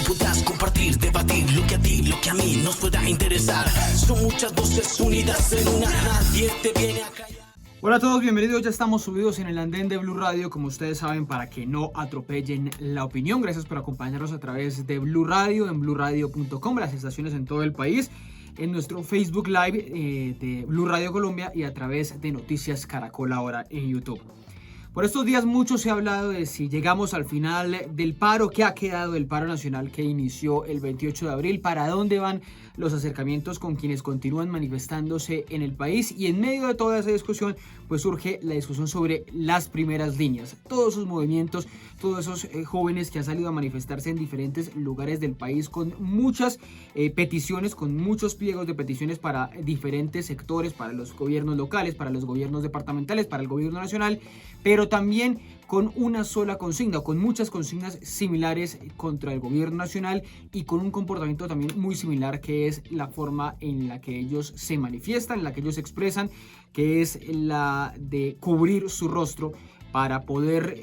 puedas compartir, debatir lo que a ti, lo que a mí nos pueda interesar. Son muchas voces unidas en una, nadie te viene a callar. Hola a todos, bienvenidos. Ya estamos subidos en el andén de Blue Radio, como ustedes saben, para que no atropellen la opinión. Gracias por acompañarnos a través de Blue Radio, en bluradio.com, las estaciones en todo el país, en nuestro Facebook Live de Blue Radio Colombia y a través de Noticias Caracol ahora en YouTube. Por estos días mucho se ha hablado de si llegamos al final del paro, qué ha quedado del paro nacional que inició el 28 de abril, para dónde van los acercamientos con quienes continúan manifestándose en el país, y en medio de toda esa discusión pues surge la discusión sobre las primeras líneas, todos esos movimientos, todos esos jóvenes que han salido a manifestarse en diferentes lugares del país con muchas peticiones, con muchos pliegos de peticiones para diferentes sectores, para los gobiernos locales, para los gobiernos departamentales, para el gobierno nacional, pero también con una sola consigna, con muchas consignas similares contra el gobierno nacional y con un comportamiento también muy similar, que es la forma en la que ellos se manifiestan, en la que ellos se expresan, que es la de cubrir su rostro para poder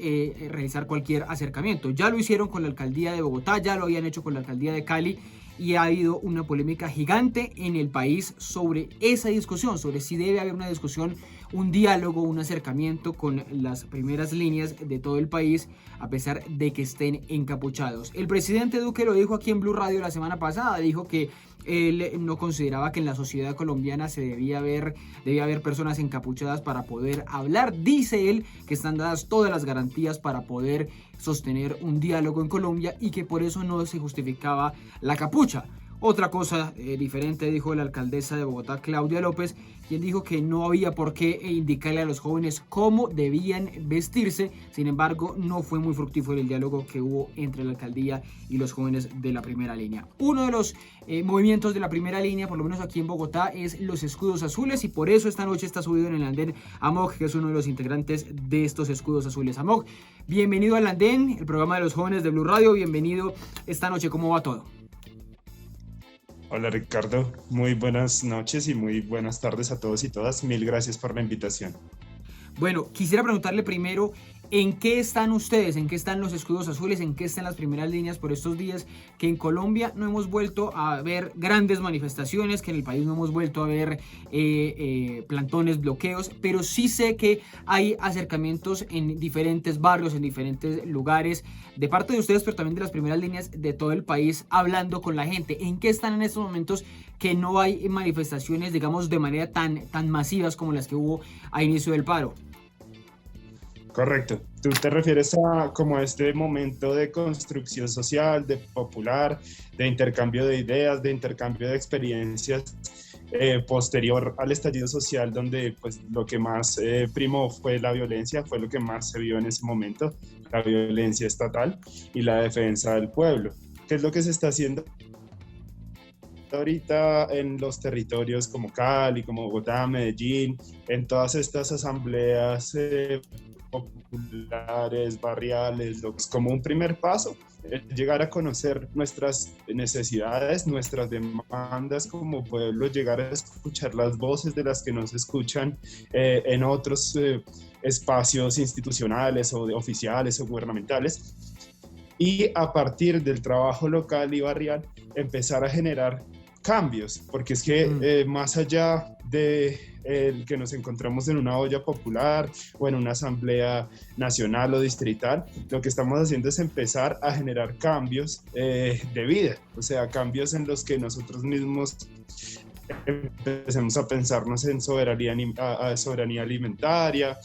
realizar cualquier acercamiento. Ya lo hicieron con la alcaldía de Bogotá, ya lo habían hecho con la alcaldía de Cali, y ha habido una polémica gigante en el país sobre esa discusión, sobre si debe haber una discusión, un diálogo, un acercamiento con las primeras líneas de todo el país, a pesar de que estén encapuchados. El presidente Duque lo dijo aquí en Blue Radio la semana pasada, dijo que él no consideraba que en la sociedad colombiana debía haber personas encapuchadas para poder hablar. Dice él que están dadas todas las garantías para poder sostener un diálogo en Colombia y que por eso no se justificaba la capucha. Otra cosa diferente dijo la alcaldesa de Bogotá, Claudia López, quien dijo que no había por qué indicarle a los jóvenes cómo debían vestirse. Sin embargo, no fue muy fructífero el diálogo que hubo entre la alcaldía y los jóvenes de la primera línea. Uno de los movimientos de la primera línea, por lo menos aquí en Bogotá, es los escudos azules, y por eso esta noche está subido en el andén Amok, que es uno de los integrantes de estos escudos azules. Amok, bienvenido al andén, el programa de los jóvenes de Blue Radio. Bienvenido esta noche, ¿cómo va todo? Hola Ricardo, muy buenas noches y muy buenas tardes a todos y todas. Mil gracias por la invitación. Bueno, quisiera preguntarle primero, ¿en qué están ustedes? ¿En qué están los escudos azules? ¿En qué están las primeras líneas por estos días que en Colombia no hemos vuelto a ver grandes manifestaciones, que en el país no hemos vuelto a ver plantones, bloqueos, pero sí sé que hay acercamientos en diferentes barrios, en diferentes lugares, de parte de ustedes, pero también de las primeras líneas de todo el país, hablando con la gente? ¿En qué están en estos momentos que no hay manifestaciones, digamos, de manera tan masivas como las que hubo a inicio del paro? Correcto. Tú te refieres a como este momento de construcción social, de popular, de intercambio de ideas, de intercambio de experiencias posterior al estallido social, donde pues lo que más primó fue la violencia, fue lo que más se vio en ese momento, la violencia estatal y la defensa del pueblo. ¿Qué es lo que se está haciendo ahorita en los territorios como Cali, como Bogotá, Medellín, en todas estas asambleas populares, barriales? Como un primer paso, llegar a conocer nuestras necesidades, nuestras demandas como pueblo, llegar a escuchar las voces de las que nos escuchan en otros espacios institucionales o oficiales o gubernamentales, y a partir del trabajo local y barrial empezar a generar cambios, porque es que más allá de el que nos encontramos en una olla popular o en una asamblea nacional o distrital, lo que estamos haciendo es empezar a generar cambios de vida, o sea, cambios en los que nosotros mismos empecemos a pensarnos en soberanía alimentaria,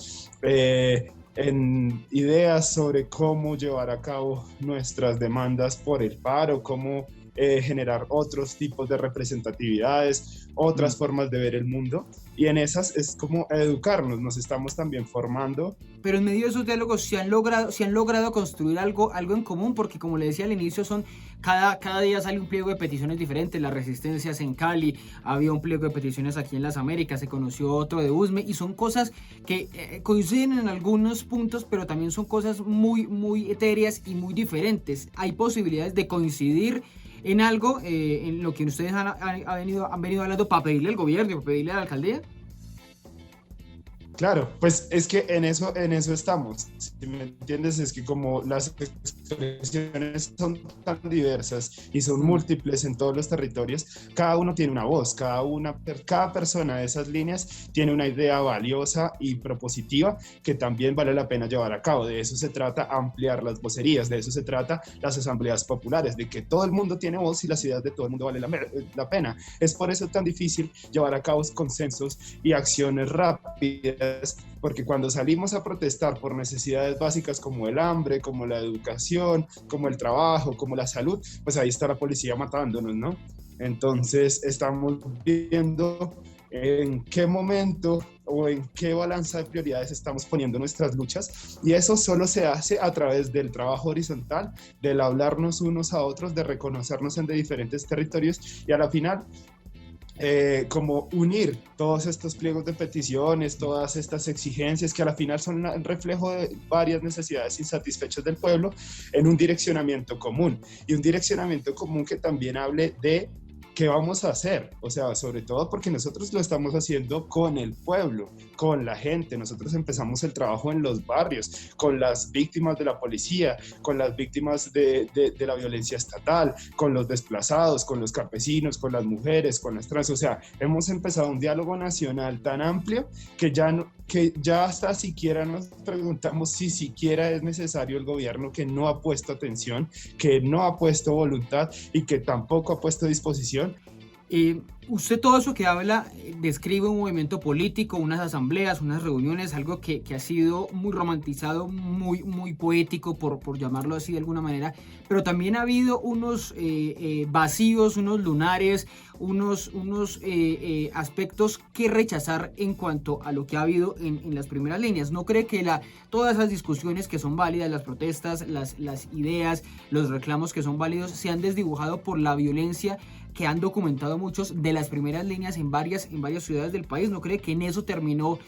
en ideas sobre cómo llevar a cabo nuestras demandas por el paro, cómo generar otros tipos de representatividades, otras formas de ver el mundo, y en esas es como educarnos, nos estamos también formando. Pero en medio de esos diálogos se han logrado construir algo en común, porque como le decía al inicio, cada día sale un pliego de peticiones diferentes. Las resistencias en Cali, había un pliego de peticiones aquí en las Américas, se conoció otro de Usme, y son cosas que coinciden en algunos puntos, pero también son cosas muy, muy etéreas y muy diferentes. Hay posibilidades de coincidir en algo, en lo que ustedes han venido hablando, para pedirle al gobierno, para pedirle a la alcaldía. Claro, pues es que en eso estamos, si me entiendes, es que como las expresiones son tan diversas y son múltiples en todos los territorios, cada uno tiene una voz, cada persona de esas líneas tiene una idea valiosa y propositiva que también vale la pena llevar a cabo. De eso se trata ampliar las vocerías, de eso se trata las asambleas populares, de que todo el mundo tiene voz y las ideas de todo el mundo vale la pena. Es por eso tan difícil llevar a cabo consensos y acciones rápidas, porque cuando salimos a protestar por necesidades básicas como el hambre, como la educación, como el trabajo, como la salud, pues ahí está la policía matándonos, ¿no? Entonces estamos viendo en qué momento o en qué balanza de prioridades estamos poniendo nuestras luchas, y eso solo se hace a través del trabajo horizontal, del hablarnos unos a otros, de reconocernos en de diferentes territorios y a la final como unir todos estos pliegos de peticiones, todas estas exigencias que a la final son un reflejo de varias necesidades insatisfechas del pueblo en un direccionamiento común, y un direccionamiento común que también hable de qué vamos a hacer, o sea, sobre todo porque nosotros lo estamos haciendo con el pueblo, con la gente. Nosotros empezamos el trabajo en los barrios, con las víctimas de la policía, con las víctimas de la violencia estatal, con los desplazados, con los campesinos, con las mujeres, con las trans. O sea, hemos empezado un diálogo nacional tan amplio que ya hasta siquiera nos preguntamos si siquiera es necesario el gobierno, que no ha puesto atención, que no ha puesto voluntad y que tampoco ha puesto disposición. Usted todo eso que habla describe un movimiento político, unas asambleas, unas reuniones, algo que ha sido muy romantizado, muy poético, por llamarlo así de alguna manera, pero también ha habido unos vacíos, unos lunares, unos aspectos que rechazar en cuanto a lo que ha habido en las primeras líneas. ¿No cree que todas esas discusiones que son válidas, las protestas, las ideas, los reclamos que son válidos, se han desdibujado por la violencia que han documentado muchos de las primeras líneas en varias ciudades del país? ¿No cree que en eso terminó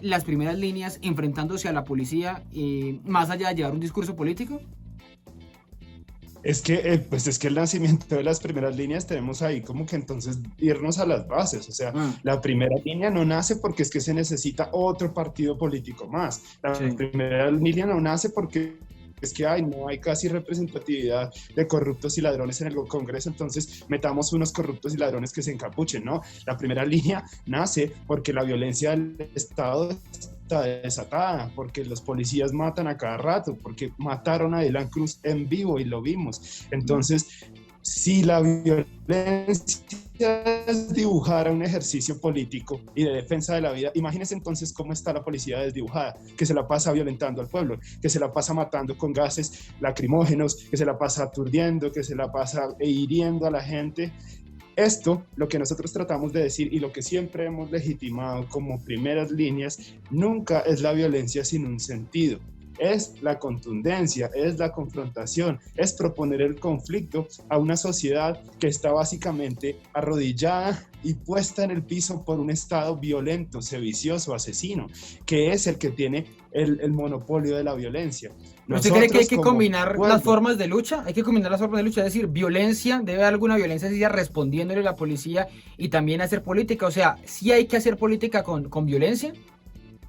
las primeras líneas enfrentándose a la policía, más allá de llevar un discurso político? Es que el nacimiento de las primeras líneas tenemos ahí como que entonces irnos a las bases. O sea, la primera línea no nace porque es que se necesita otro partido político más. La primera línea no nace porque es que no hay casi representatividad de corruptos y ladrones en el Congreso, entonces metamos unos corruptos y ladrones que se encapuchen, ¿no? La primera línea nace porque la violencia del Estado está desatada, porque los policías matan a cada rato, porque mataron a Dylan Cruz en vivo y lo vimos. Entonces, si la violencia es dibujar a un ejercicio político y de defensa de la vida, imagínense entonces cómo está la policía desdibujada, que se la pasa violentando al pueblo, que se la pasa matando con gases lacrimógenos, que se la pasa aturdiendo, que se la pasa hiriendo a la gente. Esto, lo que nosotros tratamos de decir y lo que siempre hemos legitimado como primeras líneas, nunca es la violencia sin un sentido. Es la contundencia, es la confrontación, es proponer el conflicto a una sociedad que está básicamente arrodillada y puesta en el piso por un Estado violento, sedicioso, asesino, que es el que tiene el monopolio de la violencia. ¿Usted cree que hay que combinar las formas de lucha? Hay que combinar las formas de lucha, es decir, violencia, debe haber alguna violencia así respondiéndole a la policía y también hacer política. O sea, ¿sí hay que hacer política con violencia?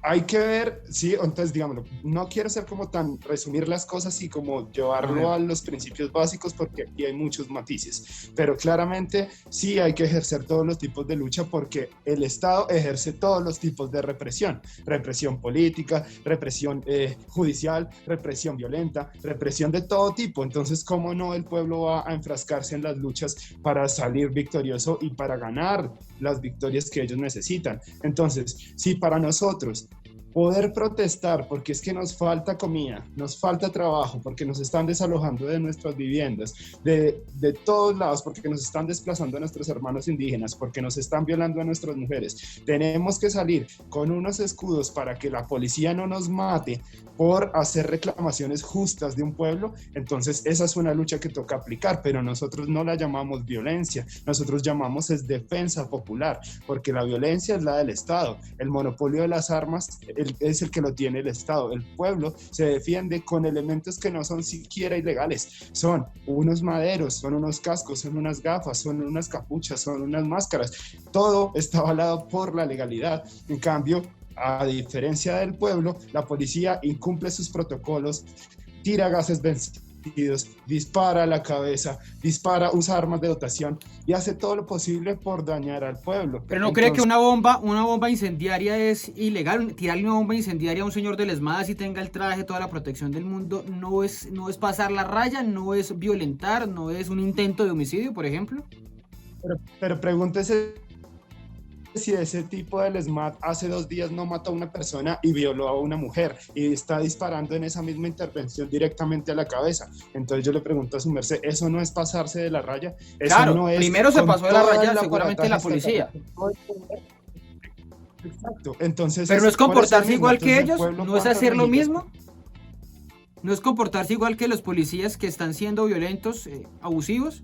Hay que ver, sí, entonces digámoslo, no quiero ser como tan resumir las cosas y como llevarlo a los principios básicos porque aquí hay muchos matices, pero claramente sí hay que ejercer todos los tipos de lucha porque el Estado ejerce todos los tipos de represión política, represión judicial, represión violenta, represión de todo tipo. Entonces, ¿cómo no el pueblo va a enfrascarse en las luchas para salir victorioso y para ganar las victorias que ellos necesitan? Entonces, si para nosotros poder protestar porque es que nos falta comida, nos falta trabajo, porque nos están desalojando de nuestras viviendas, de todos lados, porque nos están desplazando a nuestros hermanos indígenas, porque nos están violando a nuestras mujeres. Tenemos que salir con unos escudos para que la policía no nos mate por hacer reclamaciones justas de un pueblo. Entonces esa es una lucha que toca aplicar, pero nosotros no la llamamos violencia, nosotros llamamos es defensa popular, porque la violencia es la del Estado, el monopolio de las armas es el que lo tiene el Estado. El pueblo se defiende con elementos que no son siquiera ilegales, son unos maderos, son unos cascos, son unas gafas, son unas capuchas, son unas máscaras, todo está avalado por la legalidad. En cambio, A diferencia del pueblo, la policía incumple sus protocolos, tira gases vencidos, dispara a la cabeza, usa armas de dotación y hace todo lo posible por dañar al pueblo. Pero ¿no cree que una bomba incendiaria es ilegal? Tirarle una bomba incendiaria a un señor del ESMAD así tenga el traje, toda la protección del mundo, no es pasar la raya, no es violentar, no es un intento de homicidio, por ejemplo. Pero pregúntese si ese tipo del ESMAD hace 2 días no mató a una persona y violó a una mujer y está disparando en esa misma intervención directamente a la cabeza. Entonces yo le pregunto a su merced, ¿eso no es pasarse de la raya? ¿Eso claro, no es primero se pasó de la raya seguramente la policía. Exacto, entonces... Pero no es comportarse igual que ellos, no es hacer lo mismo. ¿No es comportarse igual que los policías que están siendo violentos, abusivos?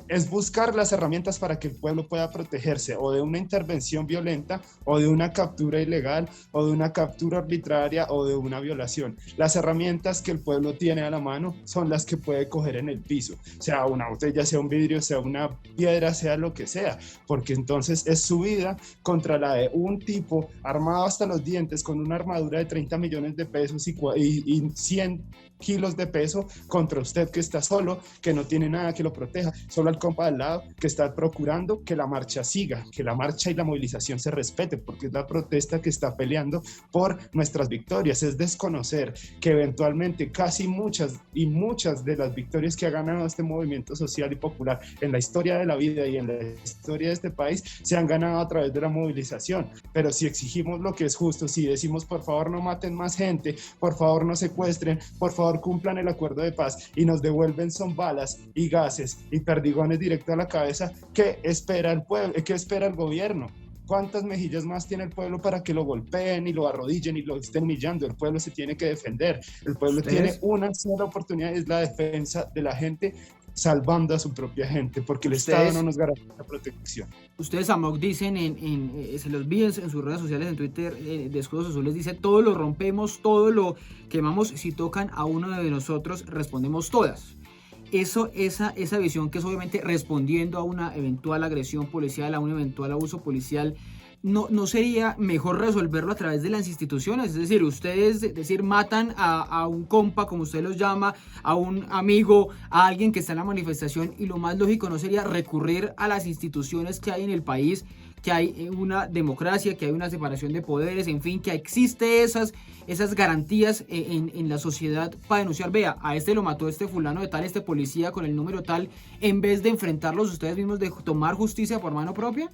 Es buscar las herramientas para que el pueblo pueda protegerse o de una intervención violenta o de una captura ilegal o de una captura arbitraria o de una violación. Las herramientas que el pueblo tiene a la mano son las que puede coger en el piso, sea una botella, sea un vidrio, sea una piedra, sea lo que sea, porque entonces es su vida contra la de un tipo armado hasta los dientes con una armadura de 30 millones de pesos y 100 kilos de peso contra usted que está solo, que no tiene nada que lo proteja, solo al compa del lado que está procurando que la marcha siga, que la marcha y la movilización se respete, porque es la protesta que está peleando por nuestras victorias. Es desconocer que eventualmente casi muchas de las victorias que ha ganado este movimiento social y popular en la historia de la vida y en la historia de este país se han ganado a través de la movilización. Pero si exigimos lo que es justo, si decimos por favor no maten más gente, por favor no secuestren, por favor cumplan el acuerdo de paz y nos devuelven son balas y gases y perdigones directo a la cabeza, ¿qué espera el pueblo? ¿Qué espera el gobierno? ¿Cuántas mejillas más tiene el pueblo para que lo golpeen y lo arrodillen y lo estén humillando? El pueblo se tiene que defender. El pueblo tiene una sola oportunidad, es la defensa de la gente, salvando a su propia gente, porque el Estado no nos garantiza protección. Ustedes, Amok, dicen, se los vi en sus redes sociales, en Twitter, de Escudos Azules, dice, todo lo rompemos, todo lo quemamos, si tocan a uno de nosotros, respondemos todas. Esa visión que es obviamente respondiendo a una eventual agresión policial, a un eventual abuso policial, ¿no sería mejor resolverlo a través de las instituciones? Es decir, ustedes matan a un compa, como usted los llama, a un amigo, a alguien que está en la manifestación, y lo más lógico no sería recurrir a las instituciones que hay en el país, que hay una democracia, que hay una separación de poderes, en fin, que existe esas garantías en la sociedad para denunciar, vea, a este lo mató este fulano de tal, este policía con el número tal, en vez de enfrentarlos ustedes mismos, de tomar justicia por mano propia?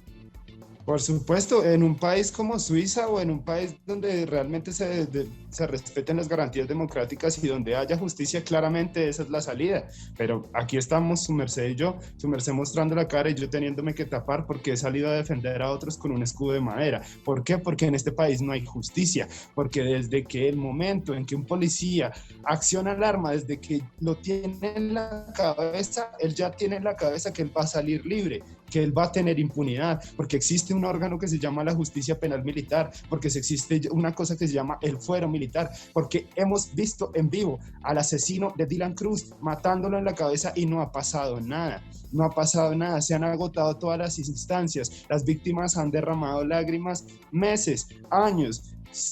Por supuesto, en un país como Suiza o en un país donde realmente se respeten las garantías democráticas y donde haya justicia, claramente esa es la salida. Pero aquí estamos, su merced y yo, su merced mostrando la cara y yo teniéndome que tapar porque he salido a defender a otros con un escudo de madera. ¿Por qué? Porque en este país no hay justicia. Porque desde que el momento en que un policía acciona el arma, desde que lo tiene en la cabeza, él ya tiene en la cabeza que él va a salir libre, que él va a tener impunidad, porque existe un órgano que se llama la justicia penal militar, porque existe una cosa que se llama el fuero militar, porque hemos visto en vivo al asesino de Dylan Cruz matándolo en la cabeza y no ha pasado nada. No ha pasado nada, se han agotado todas las instancias, las víctimas han derramado lágrimas meses, años,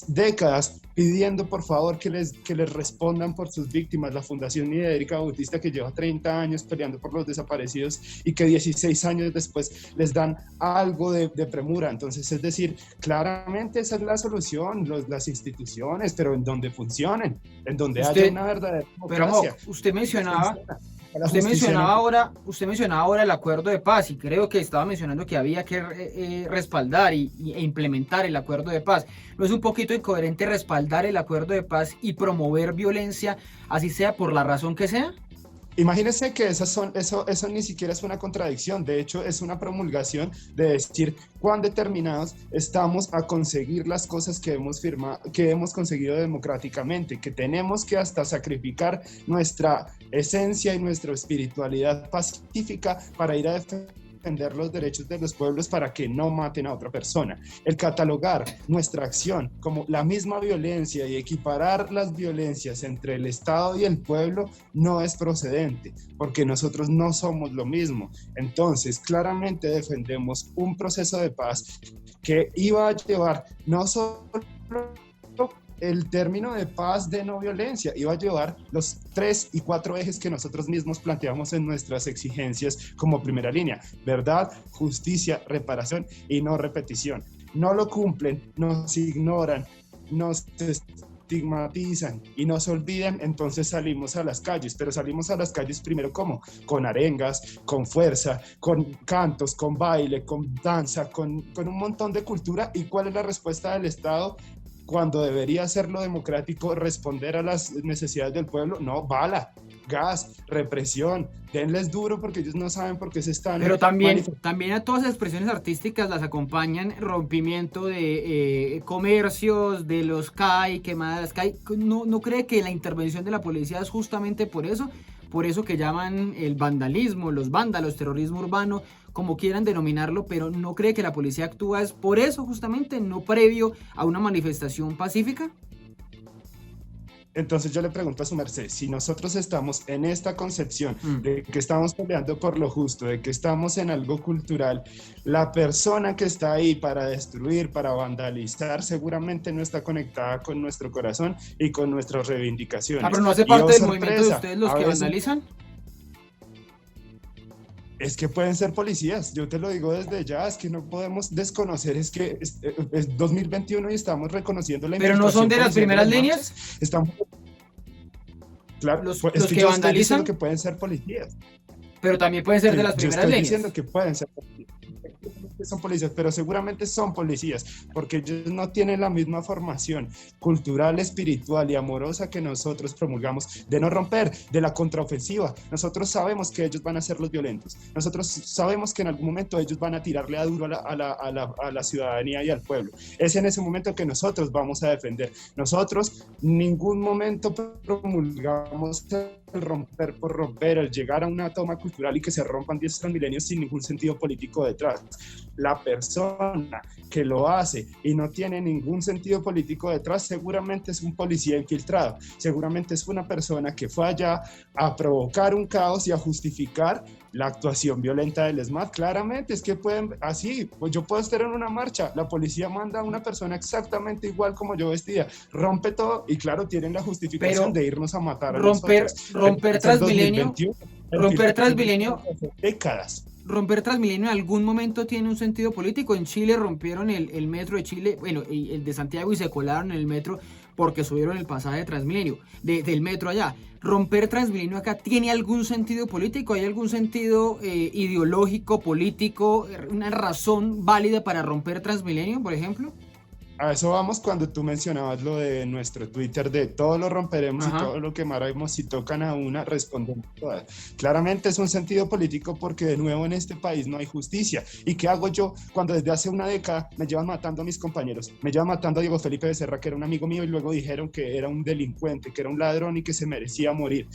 décadas, pidiendo por favor que les respondan por sus víctimas. La Fundación Erika Bautista, que lleva 30 años peleando por los desaparecidos y que 16 años después les dan algo de premura. Entonces, es decir, claramente esa es la solución, las instituciones, pero en donde funcionen, en donde haya una verdadera democracia. Pero usted mencionaba ahora el acuerdo de paz, y creo que estaba mencionando que había que respaldar e implementar el acuerdo de paz. ¿No es un poquito incoherente respaldar el acuerdo de paz y promover violencia, así sea por la razón que sea? Imagínense que eso ni siquiera es una contradicción, de hecho es una promulgación de decir cuán determinados estamos a conseguir las cosas que hemos conseguido democráticamente, que tenemos que hasta sacrificar nuestra esencia y nuestra espiritualidad pacífica para ir a defender defender los derechos de los pueblos para que no maten a otra persona. El catalogar nuestra acción como la misma violencia y equiparar las violencias entre el Estado y el pueblo no es procedente, porque nosotros no somos lo mismo. Entonces, claramente defendemos un proceso de paz que iba a llevar no solo el término de paz de no violencia, iba a llevar los 3 y 4 ejes que nosotros mismos planteamos en nuestras exigencias como primera línea: verdad, justicia, reparación y no repetición. No lo cumplen, nos ignoran, nos estigmatizan y nos olvidan, entonces salimos a las calles, pero salimos a las calles primero ¿cómo? Con arengas, con fuerza, con cantos, con baile, con danza, con un montón de cultura. ¿Y cuál es la respuesta del Estado? Cuando debería ser lo democrático, responder a las necesidades del pueblo, no, bala, gas, represión, denles duro porque ellos no saben por qué se están... Pero también a todas las expresiones artísticas las acompañan rompimiento de comercios, de los CAI, quemadas CAI. ¿No cree que la intervención de la policía es justamente por eso? Por eso que llaman el vandalismo, los vándalos, terrorismo urbano, como quieran denominarlo, pero ¿no cree que la policía actúa es por eso justamente, no previo a una manifestación pacífica? Entonces yo le pregunto a su merced, si nosotros estamos en esta concepción de que estamos peleando por lo justo, de que estamos en algo cultural, la persona que está ahí para destruir, para vandalizar, seguramente no está conectada con nuestro corazón y con nuestras reivindicaciones. Pero no hace parte del movimiento de ustedes los que vandalizan. Es que pueden ser policías, yo te lo digo desde ya, es que no podemos desconocer, es que es 2021 y estamos reconociendo la ¿Pero no son de las primeras líneas? Estamos... Claro, los es que que yo vandalizan, estoy diciendo que pueden ser policías. Pero también pueden ser de las primeras líneas. Yo estoy diciendo que pueden ser policías. Son policías, pero seguramente son policías, porque ellos no tienen la misma formación cultural, espiritual y amorosa que nosotros promulgamos, de no romper, de la contraofensiva. Nosotros sabemos que ellos van a ser los violentos, nosotros sabemos que en algún momento ellos van a tirarle a duro a la ciudadanía y al pueblo. Es en ese momento que nosotros vamos a defender. Nosotros en ningún momento promulgamos el romper por romper, el llegar a una toma cultural y que se rompan 10 transmilenios sin ningún sentido político detrás. La persona que lo hace y no tiene ningún sentido político detrás seguramente es un policía infiltrado, seguramente es una persona que fue allá a provocar un caos y a justificar la actuación violenta del ESMAD. Claramente es que pueden, así, pues yo puedo estar en una marcha, la policía manda a una persona exactamente igual como yo vestida, rompe todo y claro, tienen la justificación de irnos a matar a nosotros. Romper Transmilenio, décadas. Romper Transmilenio en algún momento tiene un sentido político. En Chile rompieron el metro de Chile, bueno, el de Santiago, y se colaron en el metro porque subieron el pasaje de Transmilenio, del metro allá. ¿Romper Transmilenio acá tiene algún sentido político? ¿Hay algún sentido ideológico, político, una razón válida para romper Transmilenio, por ejemplo? A eso vamos cuando tú mencionabas lo de nuestro Twitter de todo lo romperemos. Ajá. Y todo lo quemaremos, si tocan a una, respondemos todas. Claramente es un sentido político porque de nuevo en este país no hay justicia. ¿Y qué hago yo cuando desde hace una década me llevan matando a mis compañeros? Me llevan matando a Diego Felipe Becerra, que era un amigo mío, y luego dijeron que era un delincuente, que era un ladrón y que se merecía morir.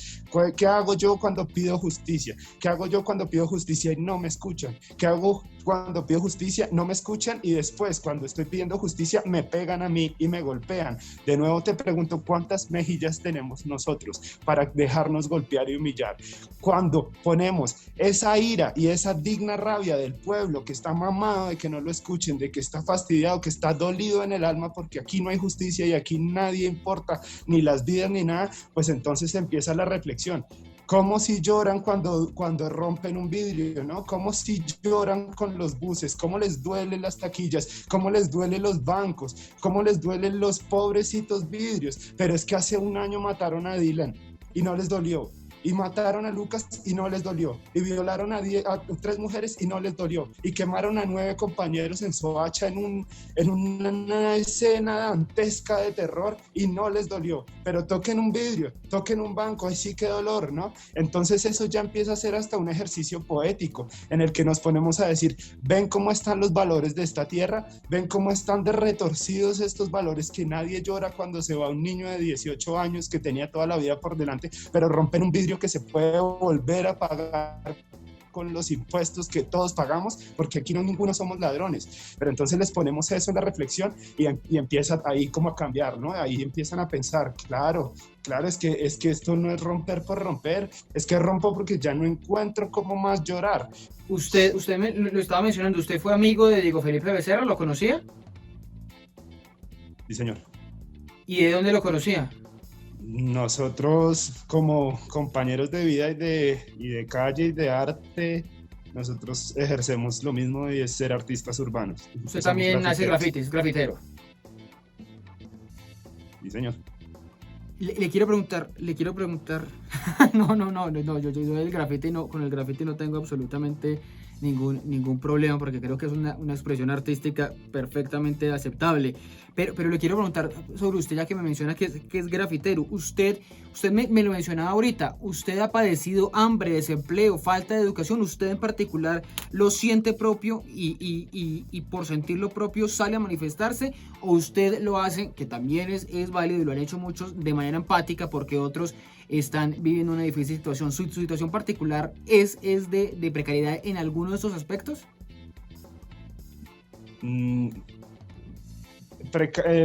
¿Qué hago yo cuando pido justicia? ¿Qué hago yo cuando pido justicia y no me escuchan? ¿Qué hago cuando pido justicia? No me escuchan y después cuando estoy pidiendo justicia me pegan a mí y me golpean. De nuevo te pregunto, ¿cuántas mejillas tenemos nosotros para dejarnos golpear y humillar? Cuando ponemos esa ira y esa digna rabia del pueblo que está mamado de que no lo escuchen, de que está fastidiado, que está dolido en el alma porque aquí no hay justicia y aquí nadie importa, ni las vidas ni nada, pues entonces empieza la reflexión. Cómo si lloran cuando rompen un vidrio, ¿no? Cómo si lloran con los buses, cómo les duelen las taquillas, cómo les duelen los bancos, cómo les duelen los pobrecitos vidrios. Pero es que hace un año mataron a Dylan y no les dolió. Y mataron a Lucas y no les dolió. Y violaron a 3 mujeres y no les dolió. Y quemaron a 9 compañeros en Soacha en una escena dantesca de terror y no les dolió. Pero toquen un vidrio, toquen un banco, ahí sí que dolor, ¿no? Entonces eso ya empieza a ser hasta un ejercicio poético en el que nos ponemos a decir, ven cómo están los valores de esta tierra, ven cómo están de retorcidos estos valores, que nadie llora cuando se va un niño de 18 años que tenía toda la vida por delante, pero rompen un vidrio que se puede volver a pagar con los impuestos que todos pagamos, porque aquí no ninguno somos ladrones. Pero entonces les ponemos eso en la reflexión y empieza ahí como a cambiar, ¿no? Ahí empiezan a pensar, claro, es que esto no es romper por romper, es que rompo porque ya no encuentro cómo más llorar. Usted lo estaba mencionando, ¿usted fue amigo de Diego Felipe Becerra? ¿Lo conocía? Sí, señor. ¿Y de dónde lo conocía? Nosotros como compañeros de vida y de calle y de arte, nosotros ejercemos lo mismo y es ser artistas urbanos. Usted también hace grafitis, grafitero. Sí, señor. Le quiero preguntar, no, yo el graffiti no, con el graffiti no tengo absolutamente ningún problema, porque creo que es una expresión artística perfectamente aceptable, pero le quiero preguntar sobre usted, ya que me menciona que es grafitero. Usted me lo mencionaba ahorita, usted ha padecido hambre, desempleo, falta de educación. Usted en particular lo siente propio y por sentirlo propio sale a manifestarse, o usted lo hace, que también es válido y lo han hecho muchos, de manera empática porque otros están viviendo una difícil situación. ¿Su situación particular es de precariedad en alguno de estos aspectos? En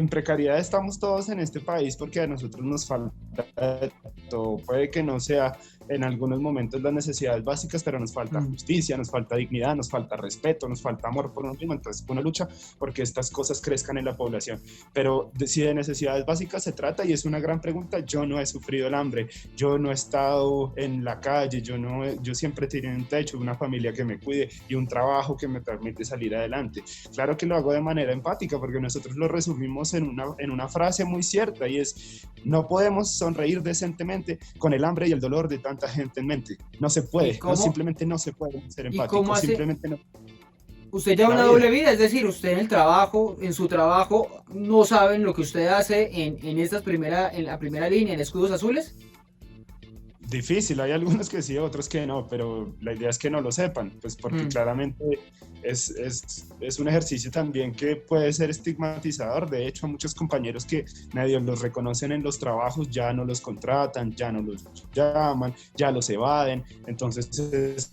precariedad estamos todos en este país porque a nosotros nos falta todo. Puede que no sea en algunos momentos las necesidades básicas, pero nos falta justicia, nos falta dignidad, nos falta respeto, nos falta amor por uno mismo. Entonces uno lucha porque estas cosas crezcan en la población. Pero si de necesidades básicas se trata, y es una gran pregunta, yo no he sufrido el hambre, yo no he estado en la calle, yo siempre tengo un techo, una familia que me cuide y un trabajo que me permite salir adelante. Claro que lo hago de manera empática porque nosotros lo resumimos en una frase muy cierta, y es: no podemos sonreír decentemente con el hambre y el dolor de tanta gente en mente. No se puede, simplemente no se puede ser empático, simplemente no. Usted lleva una doble vida, es decir, usted en su trabajo, no saben lo que usted hace en la primera línea, en Escudos Azules. Difícil, hay algunos que sí, otros que no, pero la idea es que no lo sepan, pues porque claramente es un ejercicio también que puede ser estigmatizador. De hecho, a muchos compañeros que medio los reconocen en los trabajos ya no los contratan, ya no los llaman, ya los evaden. Entonces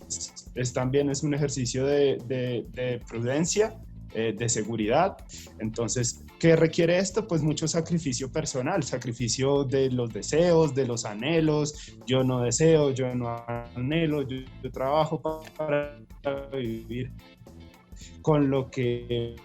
también es un ejercicio de prudencia, de seguridad. Entonces, ¿qué requiere esto? Pues mucho sacrificio personal, sacrificio de los deseos, de los anhelos. Yo no deseo, yo no anhelo, yo trabajo para vivir con lo que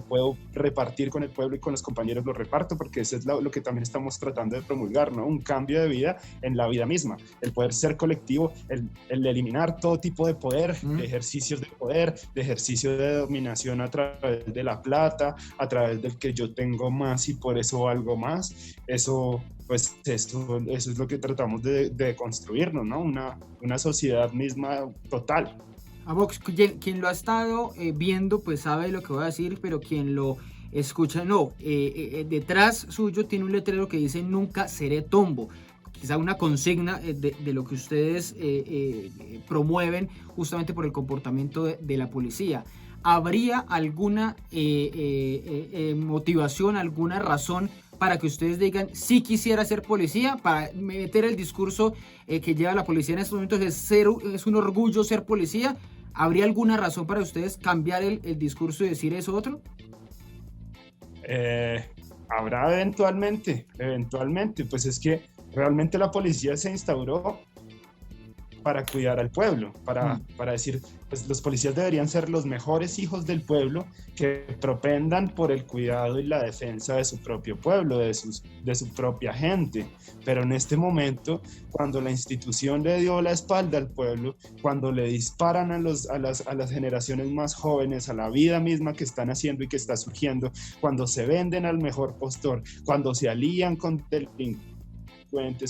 puedo repartir con el pueblo y con los compañeros lo reparto, porque eso es lo que también estamos tratando de promulgar, ¿no? Un cambio de vida en la vida misma, el poder ser colectivo, el eliminar todo tipo de poder, de ejercicios de poder, de ejercicio de dominación a través de la plata, a través del que yo tengo más y por eso valgo más. Eso es lo que tratamos de construirnos, ¿no? Una sociedad misma total. A Vox, quien lo ha estado viendo pues sabe lo que voy a decir, pero quien lo escucha no. Detrás suyo tiene un letrero que dice: nunca seré tombo. Quizá una consigna de lo que ustedes promueven justamente por el comportamiento de la policía. ¿Habría alguna motivación, alguna razón para que ustedes digan sí quisiera ser policía, para meter el discurso que lleva la policía en estos momentos es un orgullo ser policía? ¿Habría alguna razón para ustedes cambiar el discurso y decir eso otro? Habrá eventualmente, pues es que realmente la policía se instauró para cuidar al pueblo, para decir, pues los policías deberían ser los mejores hijos del pueblo, que propendan por el cuidado y la defensa de su propio pueblo, de su propia gente. Pero en este momento, cuando la institución le dio la espalda al pueblo, cuando le disparan a las generaciones más jóvenes, a la vida misma que están haciendo y que está surgiendo, cuando se venden al mejor postor, cuando se alían con delincuentes,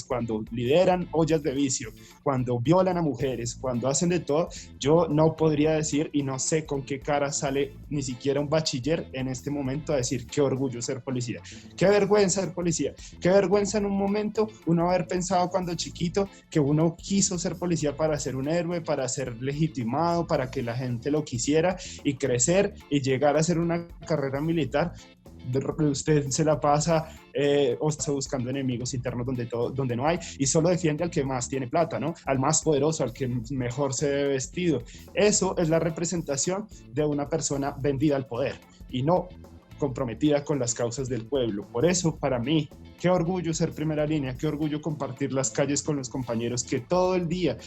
cuando lideran ollas de vicio, cuando violan a mujeres, cuando hacen de todo, yo no podría decir, y no sé con qué cara sale ni siquiera un bachiller en este momento a decir qué orgullo ser policía, qué vergüenza ser policía, qué vergüenza en un momento uno haber pensado cuando chiquito que uno quiso ser policía para ser un héroe, para ser legitimado, para que la gente lo quisiera y crecer y llegar a hacer una carrera militar. usted se la pasa o está buscando enemigos internos donde no hay, y solo defiende al que más tiene plata, ¿no? Al más poderoso, al que mejor se ve vestido. Eso es la representación de una persona vendida al poder y no comprometida con las causas del pueblo. Por eso, para mí, qué orgullo ser primera línea, qué orgullo compartir las calles con los compañeros que todo el día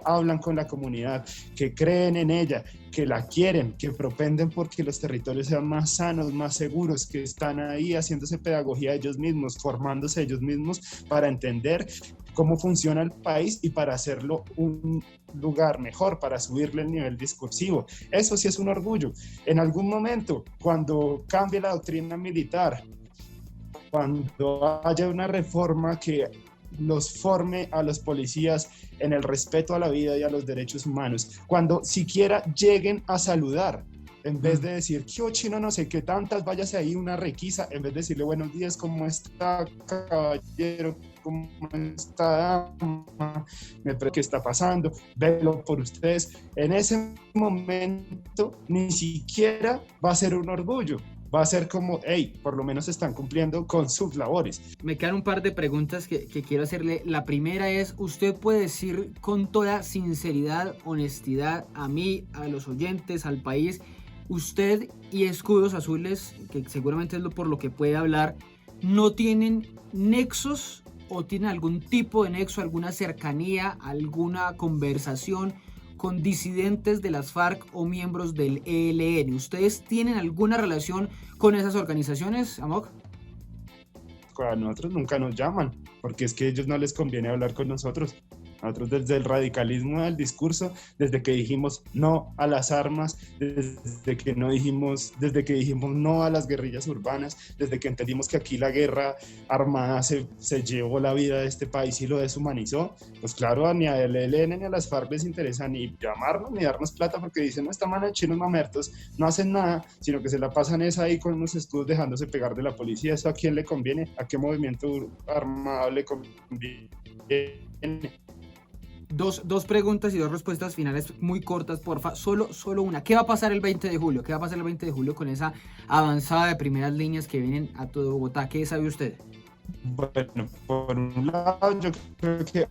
hablan con la comunidad, que creen en ella, que la quieren, que propenden porque los territorios sean más sanos, más seguros, que están ahí haciéndose pedagogía ellos mismos, formándose ellos mismos para entender cómo funciona el país y para hacerlo un lugar mejor, para subirle el nivel discursivo. Eso sí es un orgullo. En algún momento, cuando cambie la doctrina militar, cuando haya una reforma que los forme a los policías en el respeto a la vida y a los derechos humanos, cuando siquiera lleguen a saludar, en vez de decir, ¿qué chino no sé qué tantas, váyase ahí una requisa, en vez de decirle buenos días, ¿cómo está, caballero? ¿Cómo está, dama? ¿Qué está pasando? Velo por ustedes. En ese momento ni siquiera va a ser un orgullo. Va a ser como, hey, por lo menos están cumpliendo con sus labores. Me quedan un par de preguntas que quiero hacerle. La primera es, ¿usted puede decir con toda sinceridad, honestidad a mí, a los oyentes, al país, usted y Escudos Azules, que seguramente es por lo que puede hablar, no tienen nexos o tienen algún tipo de nexo, alguna cercanía, alguna conversación con disidentes de las FARC o miembros del ELN? ¿Ustedes tienen alguna relación con esas organizaciones, Amok? A nosotros nunca nos llaman, porque es que a ellos no les conviene hablar con nosotros. Nosotros desde el radicalismo del discurso, desde que dijimos no a las armas, desde que dijimos no a las guerrillas urbanas, desde que entendimos que aquí la guerra armada se llevó la vida de este país y lo deshumanizó, pues claro, ni a el ELN ni a las FARC les interesa ni llamarnos ni darnos plata, porque dicen, no, esta mano de chinos mamertos no hacen nada, sino que se la pasan es ahí con unos escudos dejándose pegar de la policía. ¿Eso a quién le conviene? ¿A qué movimiento armado le conviene? Dos preguntas y dos respuestas finales muy cortas, porfa. Solo una. ¿Qué va a pasar el 20 de julio? ¿Qué va a pasar el 20 de julio con esa avanzada de primeras líneas que vienen a todo Bogotá? ¿Qué sabe usted? Bueno, por un lado, yo creo que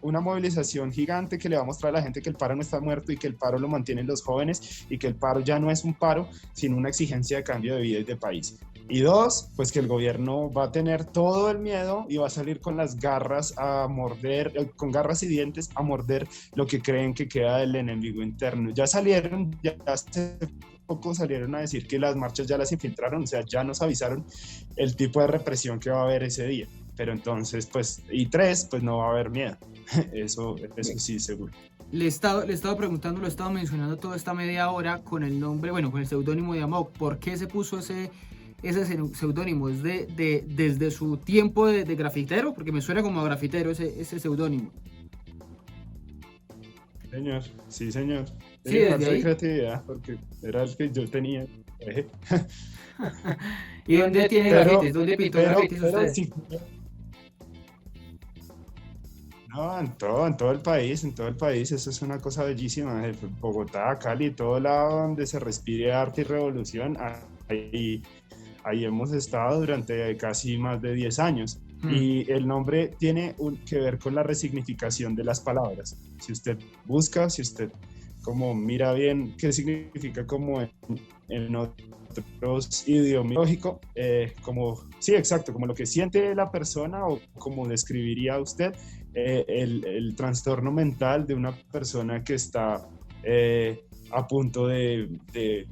una movilización gigante que le va a mostrar a la gente que el paro no está muerto y que el paro lo mantienen los jóvenes y que el paro ya no es un paro, sino una exigencia de cambio de vida y de país. Y dos, pues que el gobierno va a tener todo el miedo y va a salir con las garras a morder, con garras y dientes a morder lo que creen que queda del enemigo interno. Ya hace poco salieron a decir que las marchas ya las infiltraron, o sea, ya nos avisaron el tipo de represión que va a haber ese día. Pero entonces, pues, y tres, pues no va a haber miedo. Eso sí, seguro. Le he estado preguntando, lo he estado mencionando toda esta media hora con el nombre, bueno, con el seudónimo de Amok. ¿Por qué se puso ese seudónimo? ¿Es desde su tiempo de grafitero? Porque me suena como a grafitero ese seudónimo. Señor, sí, señor. Sí, desde ahí. Creatividad, porque era el que yo tenía. ¿Y dónde tiene grafitis? ¿Dónde pintó grafitis usted? Sí. No, en todo el país, eso es una cosa bellísima. Bogotá, Cali, todo lado donde se respire arte y revolución, ahí hemos estado durante casi más de 10 años. Y el nombre tiene que ver con la resignificación de las palabras. Si usted busca, si usted como mira bien qué significa como en otros idiomas lógico, sí, exacto, como lo que siente la persona o como describiría usted el trastorno mental de una persona que está a punto de